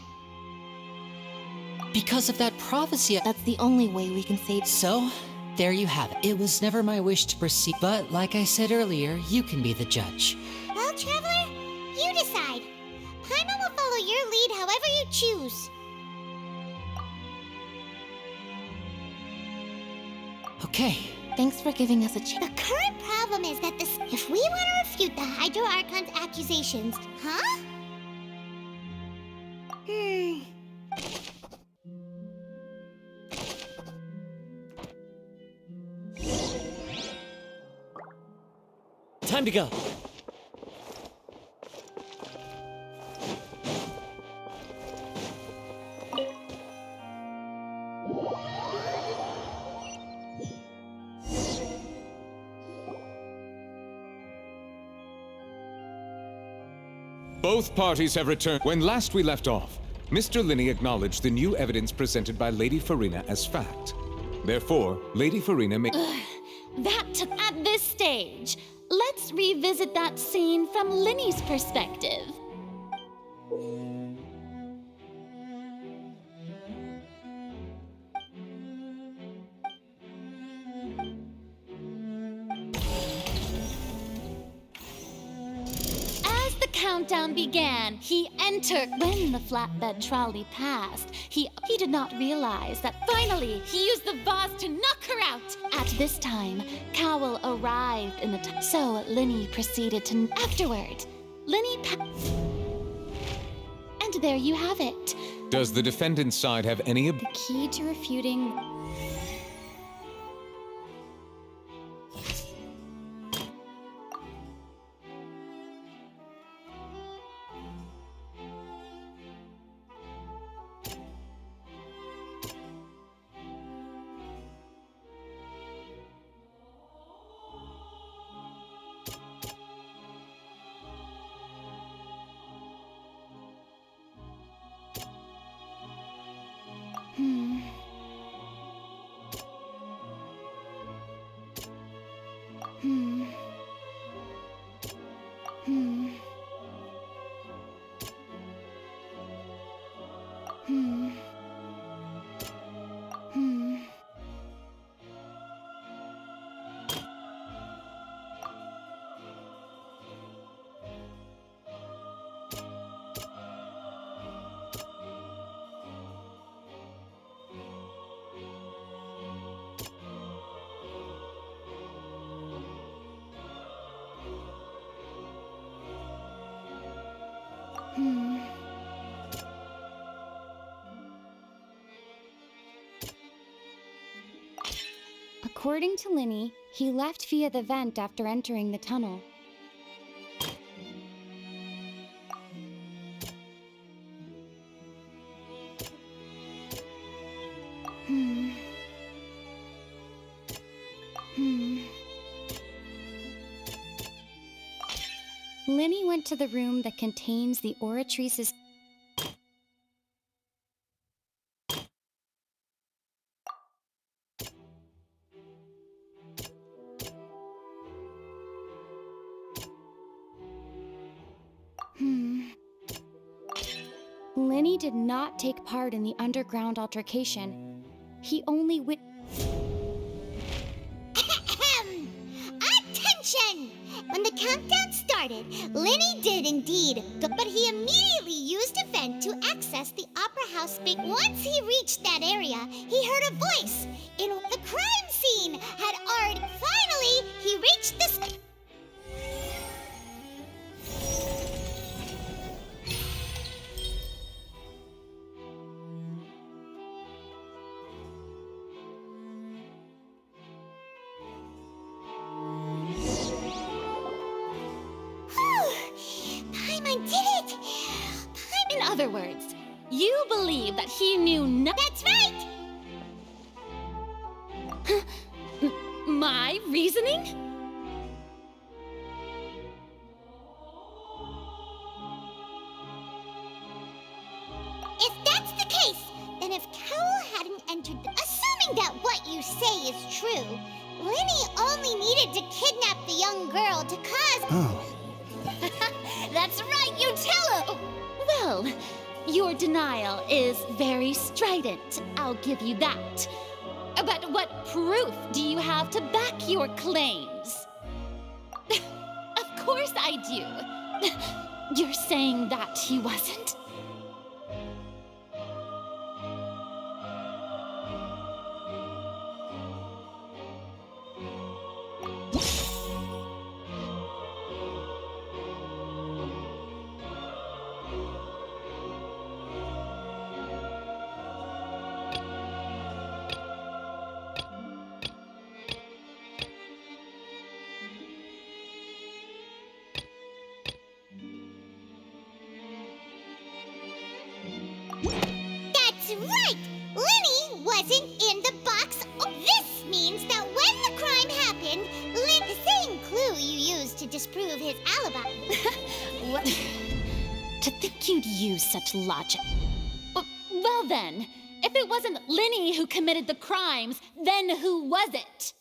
Because of that prophecy. That's the only way we can save. So, there you have it. It was never my wish to proceed, but like I said earlier, you can be the judge. Well, Traveler, you decide. Paimon will follow your lead however you choose. Okay. Thanks for giving us a chance. The current problem is that if we want to refute the Hydro Archon's accusations, huh? Time to go. Both parties have returned. When last we left off, Mr. Lini acknowledged the new evidence presented by Lady Farina as fact. Therefore, Lady Farina may— At this stage, let's revisit that scene from Lini's perspective. Countdown began. He entered. When the flatbed trolley passed, he did not realize that finally he used the vase to knock her out. At this time, Cowell arrived in the so Lini proceeded to afterward. And there you have it. Does the defendant's side have any— The key to refuting. According to Lini, he left via the vent after entering the tunnel. Lini went to the room that contains the Oratrice's. Lini did not take part in the underground altercation. He only Attention! When the countdown started, Lini did indeed, but he immediately used a vent to access the Opera House. Once he reached that area, he heard a voice. In the crime scene had already. Finally, he reached the. other words, you believe that he knew That's right! My reasoning? If that's the case, then if Cowell hadn't entered assuming that what you say is true, Lini only needed to kidnap the young girl to cause... Oh. That's right, you tell him! Well, your denial is very strident, I'll give you that. But what proof do you have to back your claims? Of course I do. You're saying that he wasn't? That's right! Lini wasn't in the box. This means that when the crime happened, the same clue you used to disprove his alibi. What? To think you'd use such logic. Well then, if it wasn't Lini who committed the crimes, then who was it?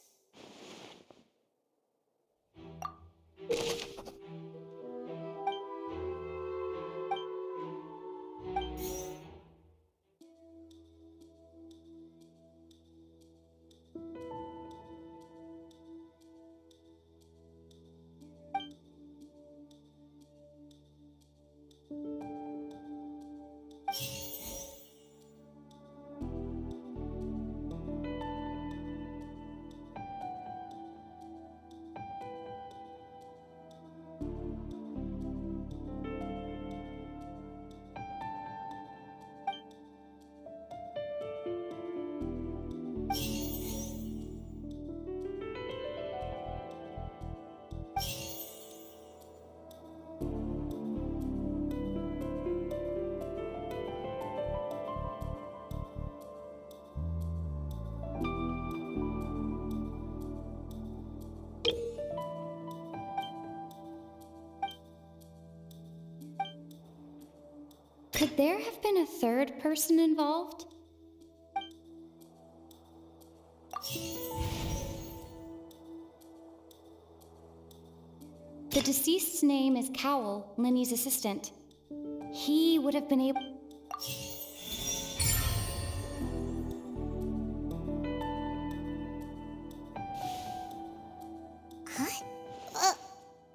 Could there have been a third person involved? The deceased's name is Cowell, Lini's assistant. He would have been able...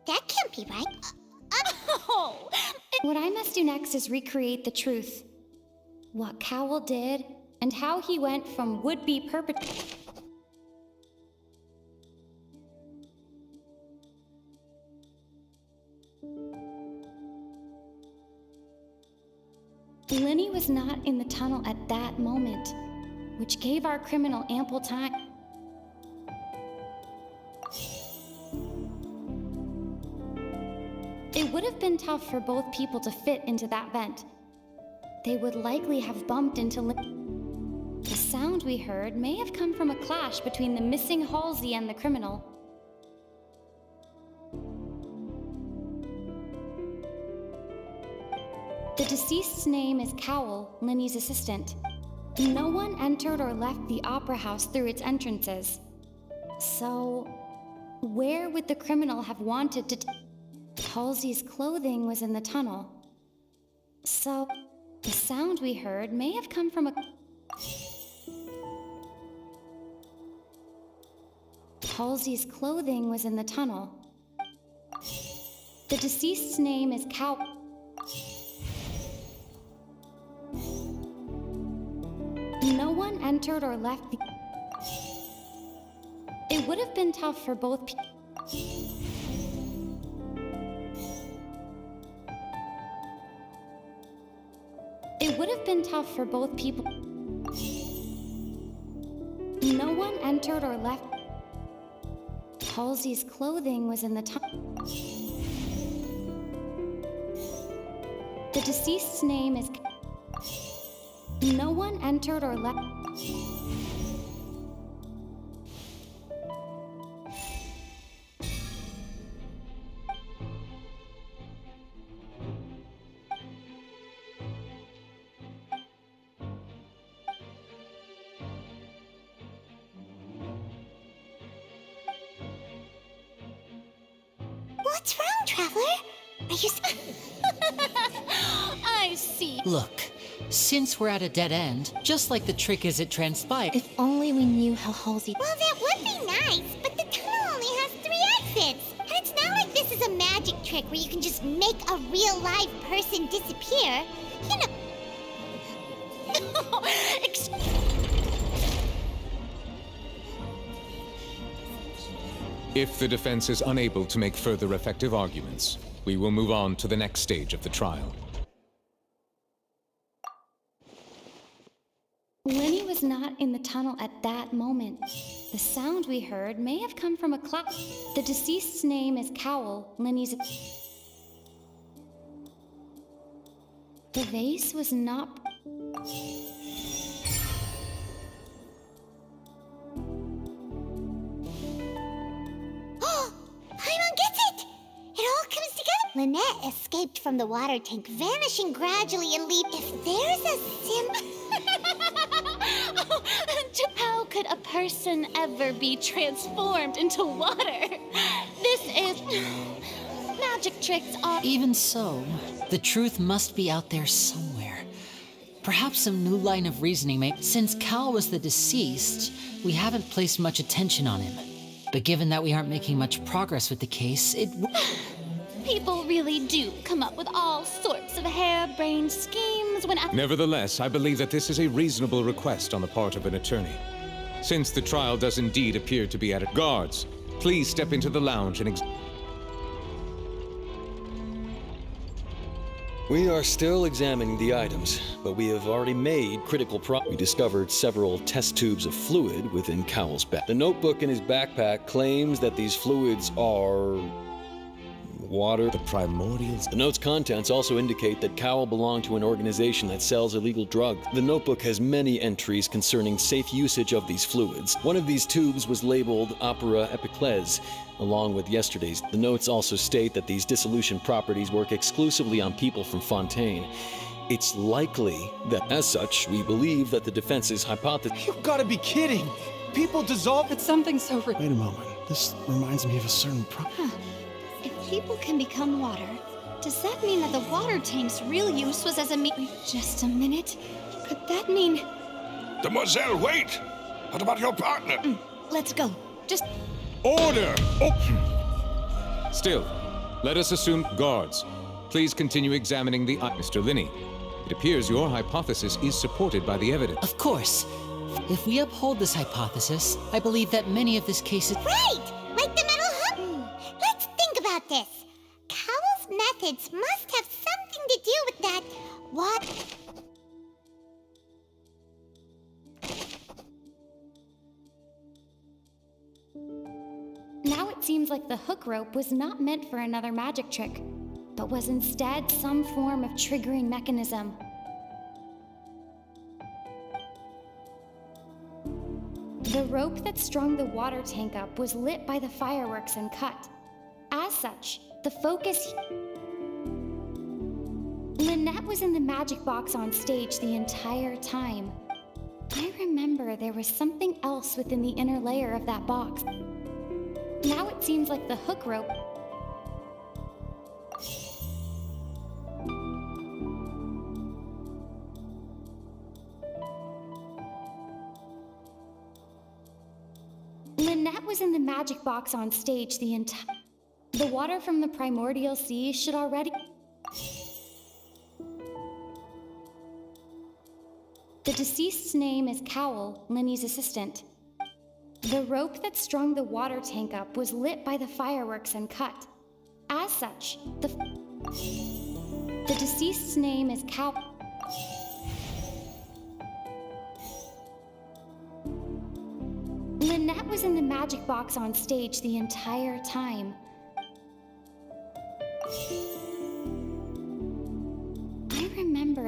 That can't be right. Oh! What I must do next is recreate the truth. What Cowell did, and how he went from would-be perpetrator... Lini was not in the tunnel at that moment, which gave our criminal ample time. It would have been tough for both people to fit into that vent. They would likely have bumped into Lini. The sound we heard may have come from a clash between the missing Halsey and the criminal. The deceased's name is Cowell, Lini's assistant. No one entered or left the opera house through its entrances. So, where would the criminal have wanted to... Halsey's clothing was in the tunnel. So, the sound we heard may have come from a... Halsey's clothing was in the tunnel. The deceased's name is Cowell. No one entered or left the... It would have been tough for both people. It would have been tough for both people. No one entered or left. Halsey's clothing was in the tunnel. The deceased's name is... No one entered or left... What's wrong, Traveler? Are you... I see. Look, since we're at a dead end, just like the trick as it transpired... If only we knew how Halsey... Well, that would be nice, but the tunnel only has 3 exits. And it's not like this is a magic trick where you can just make a real live person disappear. You know... If the defense is unable to make further effective arguments, we will move on to the next stage of the trial. Lini was not in the tunnel at that moment. The sound we heard may have come from a cloud. The deceased's name is Cowl, Lini's... The vase was not... Paimon gets it! It all comes together! Lynette escaped from the water tank, vanishing gradually and leave... If there's a How could a person ever be transformed into water? This is... Magic tricks are... Even so, the truth must be out there somewhere. Perhaps some new line of reasoning may... Since Cal was the deceased, we haven't placed much attention on him. But given that we aren't making much progress with the case, it... People really do come up with all sorts of harebrained schemes when... Nevertheless, I believe that this is a reasonable request on the part of an attorney. Since the trial does indeed appear to be at it. Guards, please step into the lounge and... We are still examining the items, but we have already made critical progress. We discovered several test tubes of fluid within Cowell's back. The notebook in his backpack claims that these fluids are... water. The primordials. The note's contents also indicate that Cowell belonged to an organization that sells illegal drugs. The notebook has many entries concerning safe usage of these fluids. One of these tubes was labeled Opera Epiclese, along with yesterday's. The notes also state that these dissolution properties work exclusively on people from Fontейн. It's likely that, as such, we believe that the defense's hypothesis... You've got to be kidding! People dissolve... It's something so... Wait a moment. This reminds me of a certain If people can become water, does that mean that the water tank's real use was as a Just a minute. Could that mean... Demoiselle, wait! What about your partner? Let's go. Just... Order! Oh. Still, let us assume... Guards, please continue examining the... Mr. Lini, it appears your hypothesis is supported by the evidence. Of course. If we uphold this hypothesis, I believe that many of this case is... Right! Like the metal hook! Let's think about this. Cowell's methods must have something to do with that... What? Now it seems like the hook rope was not meant for another magic trick, but was instead some form of triggering mechanism. The rope that strung the water tank up was lit by the fireworks and cut. As such, the focus... Lynette was in the magic box on stage the entire time. I remember there was something else within the inner layer of that box. Now it seems like the hook rope... Lynette was in the magic box on stage the entire... The water from the primordial sea should already... The deceased's name is Cowell, Lini's assistant. The rope that strung the water tank up was lit by the fireworks and cut. As such, the deceased's name is Cowell. Lynette was in the magic box on stage the entire time.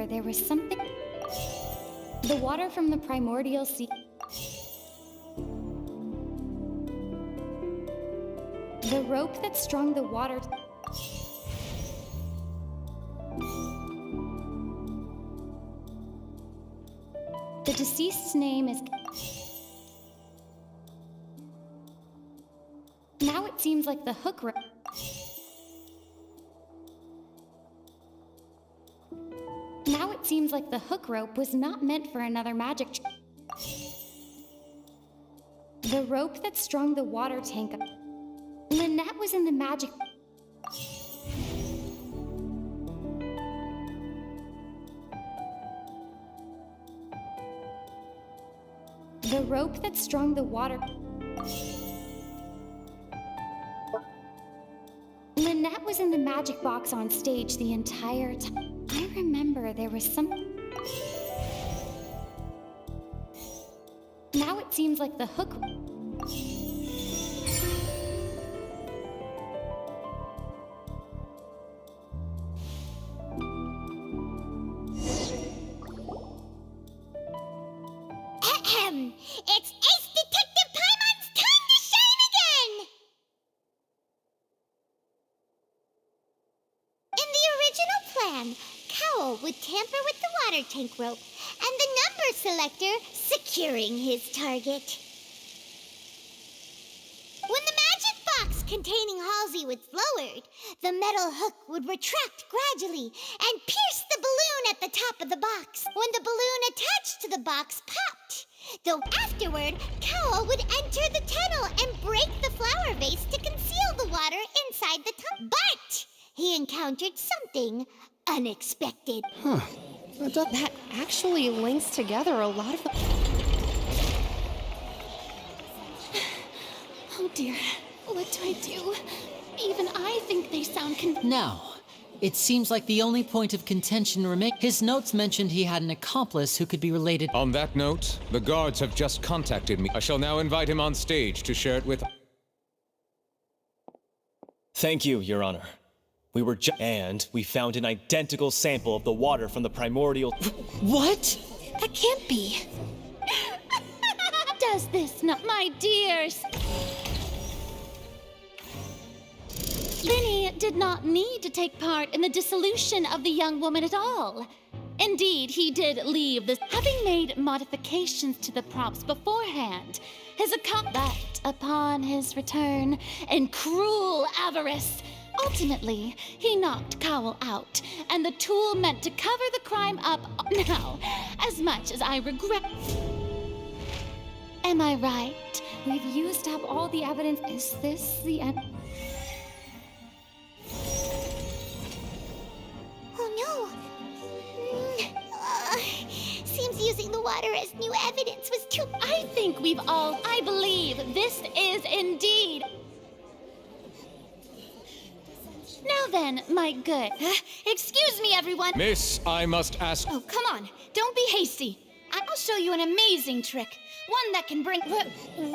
remember there was something. The water from the primordial sea. The rope that strung the water. The deceased's name is. Now it seems like the hook rope. Now it seems like the hook rope was not meant for another magic. The rope that strung the water tank. Lynette was in the magic. The rope that strung the water. Lynette was in the magic box on stage the entire time. I remember there was some. Now it seems like the hook. It's Ace Detective Paimon's time to shine again! In the original plan, Cowl would tamper with the water tank rope and the number selector securing his target. When the magic box containing Halsey was lowered, the metal hook would retract gradually and pierce the balloon at the top of the box when the balloon attached to the box popped. Though afterward, Cowl would enter the tunnel and break the flower vase to conceal the water inside the tunnel. But he encountered something unexpected. Huh. That actually links together a lot of the... Oh dear, what do I do? Even I think they sound Now, it seems like the only point of contention remains. His notes mentioned he had an accomplice who could be related. On that note, the guards have just contacted me. I shall now invite him on stage to share it with... Thank you, Your Honor. And we found an identical sample of the water from the primordial... What? That can't be. Does this not, my dears? Lini did not need to take part in the dissolution of the young woman at all. Indeed, he did leave this, having made modifications to the props beforehand. But upon his return, in cruel avarice, ultimately, he knocked Cowl out, and the tool meant to cover the crime up. Now, as much as I regret... Am I right? We've used up all the evidence. Is this the end? Oh no! Seems using the water as new evidence was too... I think I believe this is indeed... Now then, my good... Excuse me, everyone! Miss, I must ask... Oh, come on. Don't be hasty. I'll show you an amazing trick. One that can bring...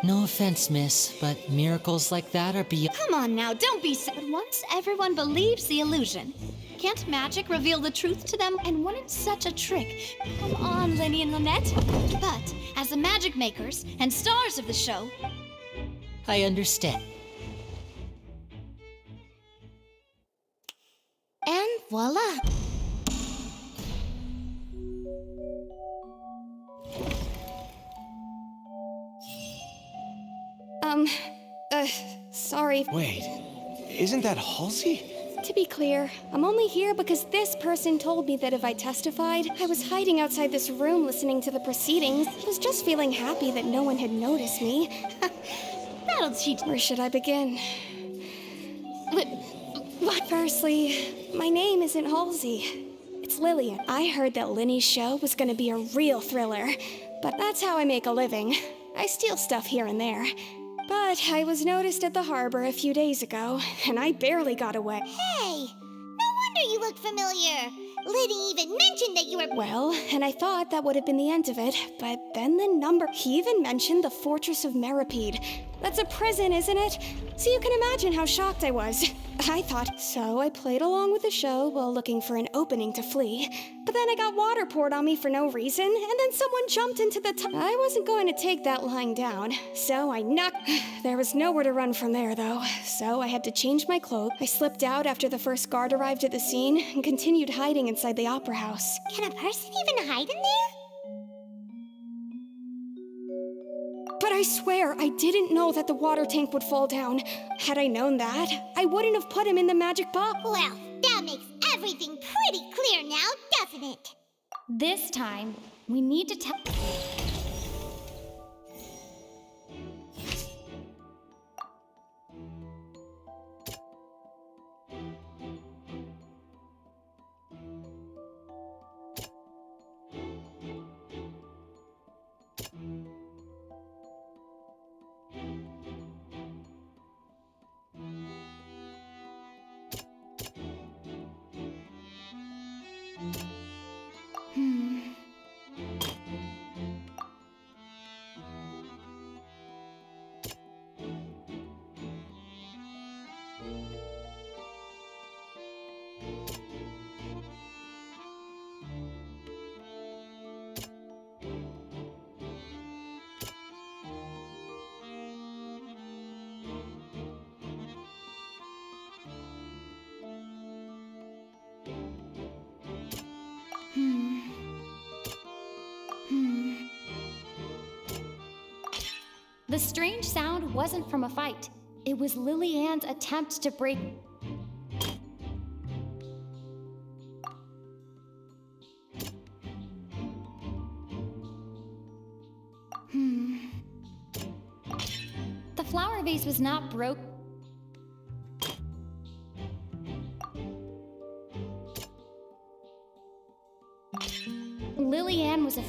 No offense, miss, but miracles like that are beyond... Come on now, don't be so... But once everyone believes the illusion, can't magic reveal the truth to them? And wouldn't such a trick... Come on, Lini and Lynette. But, as the magic makers and stars of the show... I understand. And voila! Sorry. Wait, isn't that Halsey? To be clear, I'm only here because this person told me that if I testified, I was hiding outside this room listening to the proceedings. I was just feeling happy that no one had noticed me. That'll teach... Where should I begin? What? Firstly, my name isn't Halsey. It's Lillian. I heard that Lini's show was gonna be a real thriller, but that's how I make a living. I steal stuff here and there. But I was noticed at the harbor a few days ago, and I barely got away. Hey! No wonder you look familiar! Lini even mentioned that you were... Well, and I thought that would have been the end of it, but then the number... He even mentioned the Fortress of Meripede. That's a prison, isn't it? So you can imagine how shocked I was. I thought, so I played along with the show while looking for an opening to flee. But then I got water poured on me for no reason, and then someone jumped into the I wasn't going to take that lying down, so I knocked. There was nowhere to run from there, though, so I had to change my clothes. I slipped out after the first guard arrived at the scene and continued hiding inside the opera house. Can a person even hide in there? But I swear, I didn't know that the water tank would fall down. Had I known that, I wouldn't have put him in the magic box. Well, that makes everything pretty clear now, doesn't it? This time, we need to tell. The strange sound wasn't from a fight. It was Lily-Ann's attempt to break. The flower vase was not broke. Lily-Ann was a.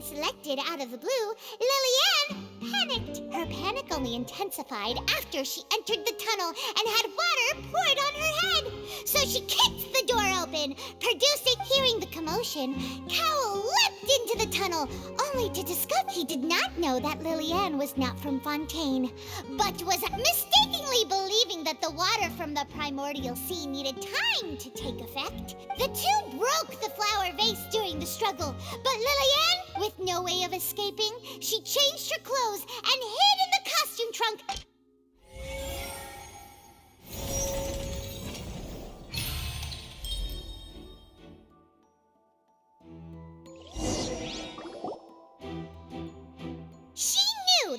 Selected out of the blue, Lily-Ann panicked. Her panic only intensified after she entered the tunnel and had water poured on her head. So she kicked the door open, hearing the commotion. Cowell leapt into the tunnel, only to discover he did not know that Lily-Ann was not from Fontейн, but was mistakenly believing that the water from the primordial sea needed time to take effect. The two broke the flower vase during the struggle, but Lily-Ann, with no way of escaping, she changed her clothes and hid in the costume trunk.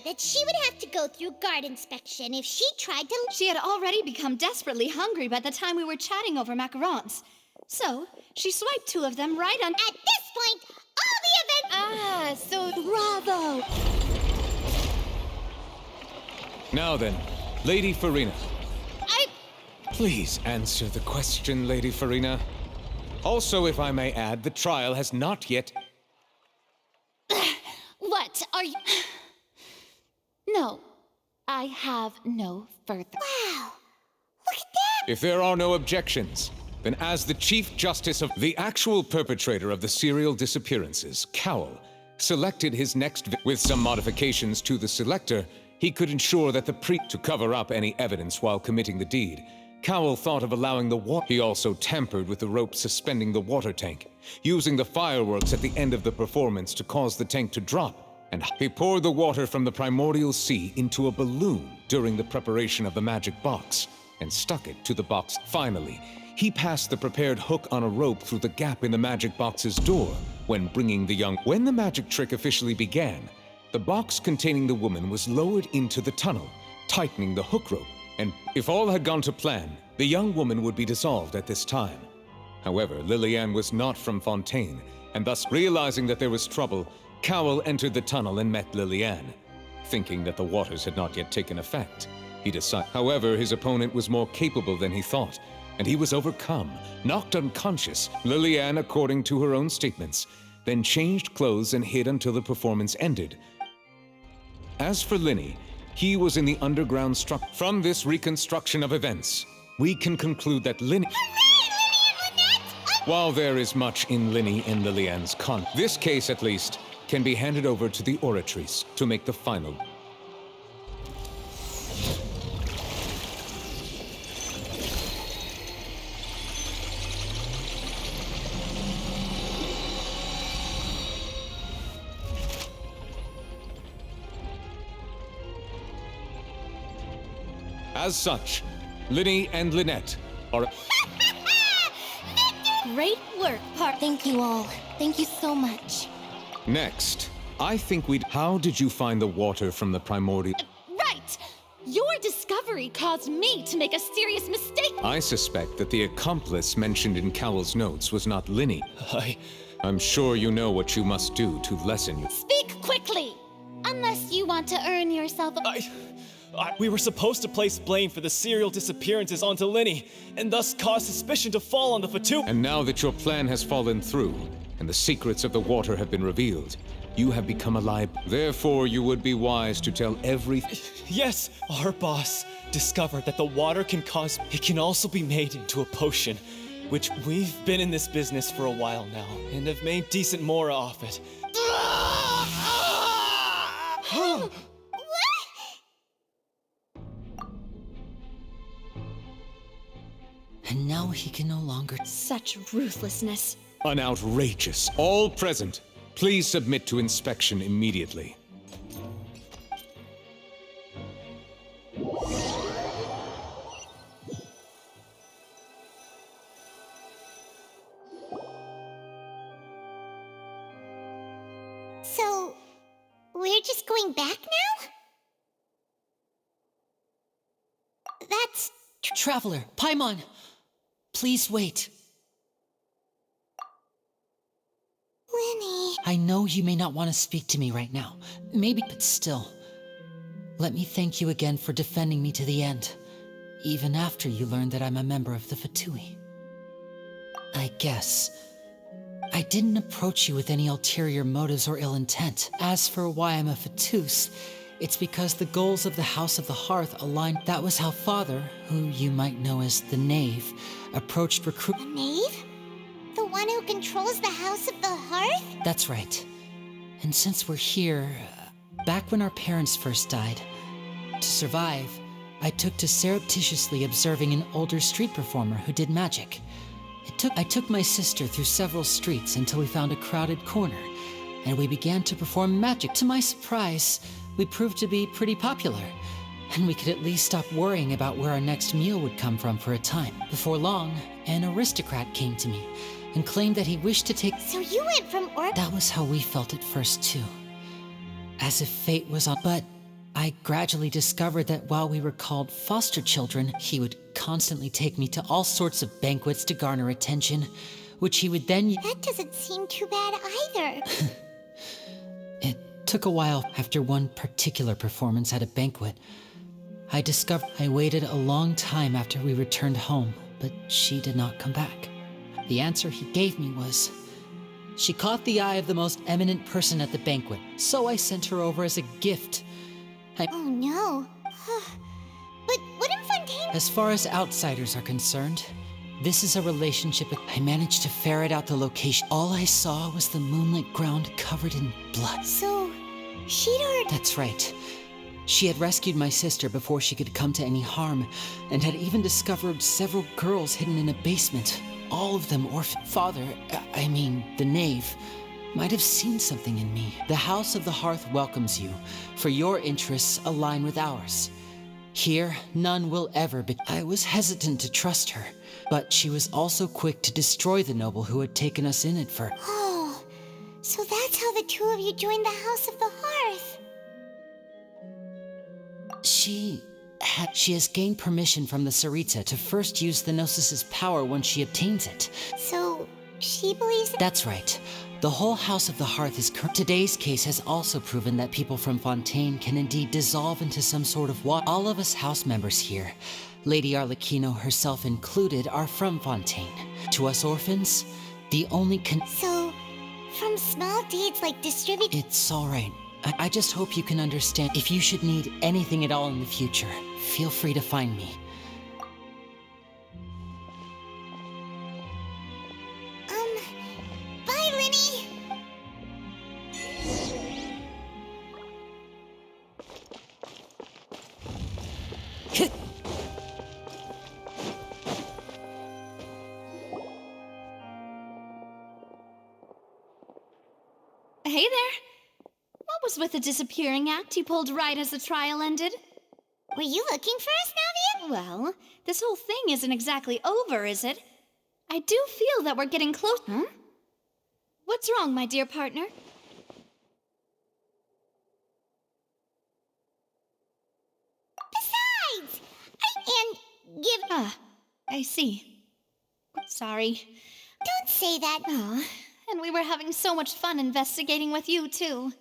That she would have to go through guard inspection if she tried to... She had already become desperately hungry by the time we were chatting over macarons. So, she swiped two of them right on... At this point, all the events... so bravo! Now then, Lady Farina. Please answer the question, Lady Farina. Also, if I may add, the trial has not yet... What are you... No, I have no further. Wow, look at that! If there are no objections, then as the Chief Justice of the actual perpetrator of the serial disappearances, Cowell, selected his next with some modifications to the selector, he could ensure that to cover up any evidence while committing the deed. Cowell thought of allowing the water. He also tampered with the rope suspending the water tank, using the fireworks at the end of the performance to cause the tank to drop. And he poured the water from the primordial sea into a balloon during the preparation of the magic box, and stuck it to the box. Finally, he passed the prepared hook on a rope through the gap in the magic box's door when bringing the young... When the magic trick officially began, the box containing the woman was lowered into the tunnel, tightening the hook rope, and if all had gone to plan, the young woman would be dissolved at this time. However, Lily-Ann was not from Fontейн, and thus realizing that there was trouble, Cowell entered the tunnel and met Lily-Ann, thinking that the waters had not yet taken effect. He decided. However, his opponent was more capable than he thought, and he was overcome, knocked unconscious. Lily-Ann, according to her own statements, then changed clothes and hid until the performance ended. As for Lini, he was in the underground structure. From this reconstruction of events, we can conclude that Lini... Hooray, Lini and Lynette! While there is much in Lini and Lilian's this case at least can be handed over to the Oratrice to make the final. As such, Lini and Lynette are... Great work, Thank you all. Thank you so much. Next, I think we'd... How did you find the water from the primordial... Right! Your discovery caused me to make a serious mistake. I suspect that the accomplice mentioned in Cowell's notes was not Lini. I'm sure you know what you must do to lessen you. Speak quickly! Unless you want to earn yourself a... We were supposed to place blame for the serial disappearances onto Lini, and thus cause suspicion to fall on the Fatu. And now that your plan has fallen through, and the secrets of the water have been revealed, you have become a liability. Therefore, you would be wise to tell everything. Yes, our boss discovered that the water can cause... It can also be made into a potion, which we've been in this business for a while now, and have made decent mora off it. And now he can no longer... Such ruthlessness. An outrageous. All present, please submit to inspection immediately. So, we're just going back now? That's... Traveler, Paimon! Please wait. Lini... I know you may not want to speak to me right now. Maybe, but still. Let me thank you again for defending me to the end. Even after you learned that I'm a member of the Fatui. I guess. I didn't approach you with any ulterior motives or ill intent. As for why I'm a Fatus, it's because the goals of the House of the Hearth aligned. That was how Father, who you might know as the Knave, approached recruit. The Knave? The one who controls the House of the Hearth? That's right. And since we're here, back when our parents first died, to survive, I took to surreptitiously observing an older street performer who did magic. I took my sister through several streets until we found a crowded corner, and we began to perform magic. To my surprise, we proved to be pretty popular, and we could at least stop worrying about where our next meal would come from for a time. Before long, an aristocrat came to me and claimed that he wished to take... So you went from That was how we felt at first, too. As if fate was on... But I gradually discovered that while we were called foster children, he would constantly take me to all sorts of banquets to garner attention, which he would then... That doesn't seem too bad either. It took a while. After one particular performance at a banquet, I discovered I waited a long time after we returned home, but she did not come back. The answer he gave me was, she caught the eye of the most eminent person at the banquet, so I sent her over as a gift. Oh no. But wouldn't Fontaine... As far as outsiders are concerned, this is a relationship. I managed to ferret out the location. All I saw was the moonlit ground covered in blood. So, she'd already... That's right. She had rescued my sister before she could come to any harm, and had even discovered several girls hidden in a basement. All of them orphaned. Father, the Knave, might have seen something in me. The House of the Hearth welcomes you, for your interests align with ours. Here, none will ever be. I was hesitant to trust her, but she was also quick to destroy the noble who had taken us in at first. Oh, so that's how the two of you joined the House of the Hearth. She has gained permission from the Tsaritsa to first use the Gnosis' power once she obtains it. So, she believes... That's right. The whole House of the Hearth is corrupt. Today's case has also proven that people from Fontейн can indeed dissolve into some sort of water. All of us house members here, Lady Arlecchino herself included, are from Fontейн. To us orphans, the only So, from small deeds like distribute... It's all right. I just hope you can understand. If you should need anything at all in the future, feel free to find me. with the disappearing act you pulled right as the trial ended? Were you looking for us, Navian? Well, this whole thing isn't exactly over, is it? I do feel that we're getting close. Huh? What's wrong, my dear partner? Besides, I see. Sorry. Don't say that. Oh, and we were having so much fun investigating with you, too.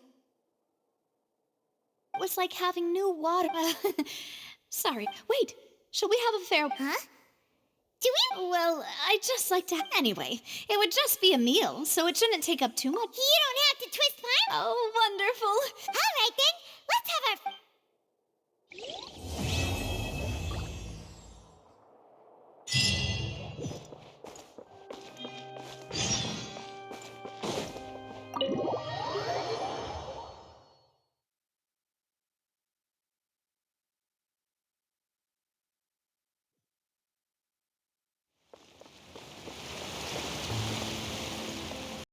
It was like having new water. Sorry. Wait, shall we have a fair... Huh? Do we? Well, I'd just like to... Anyway, it would just be a meal, so it shouldn't take up too much. You don't have to twist mine. Oh, wonderful. All right, then. Let's have our...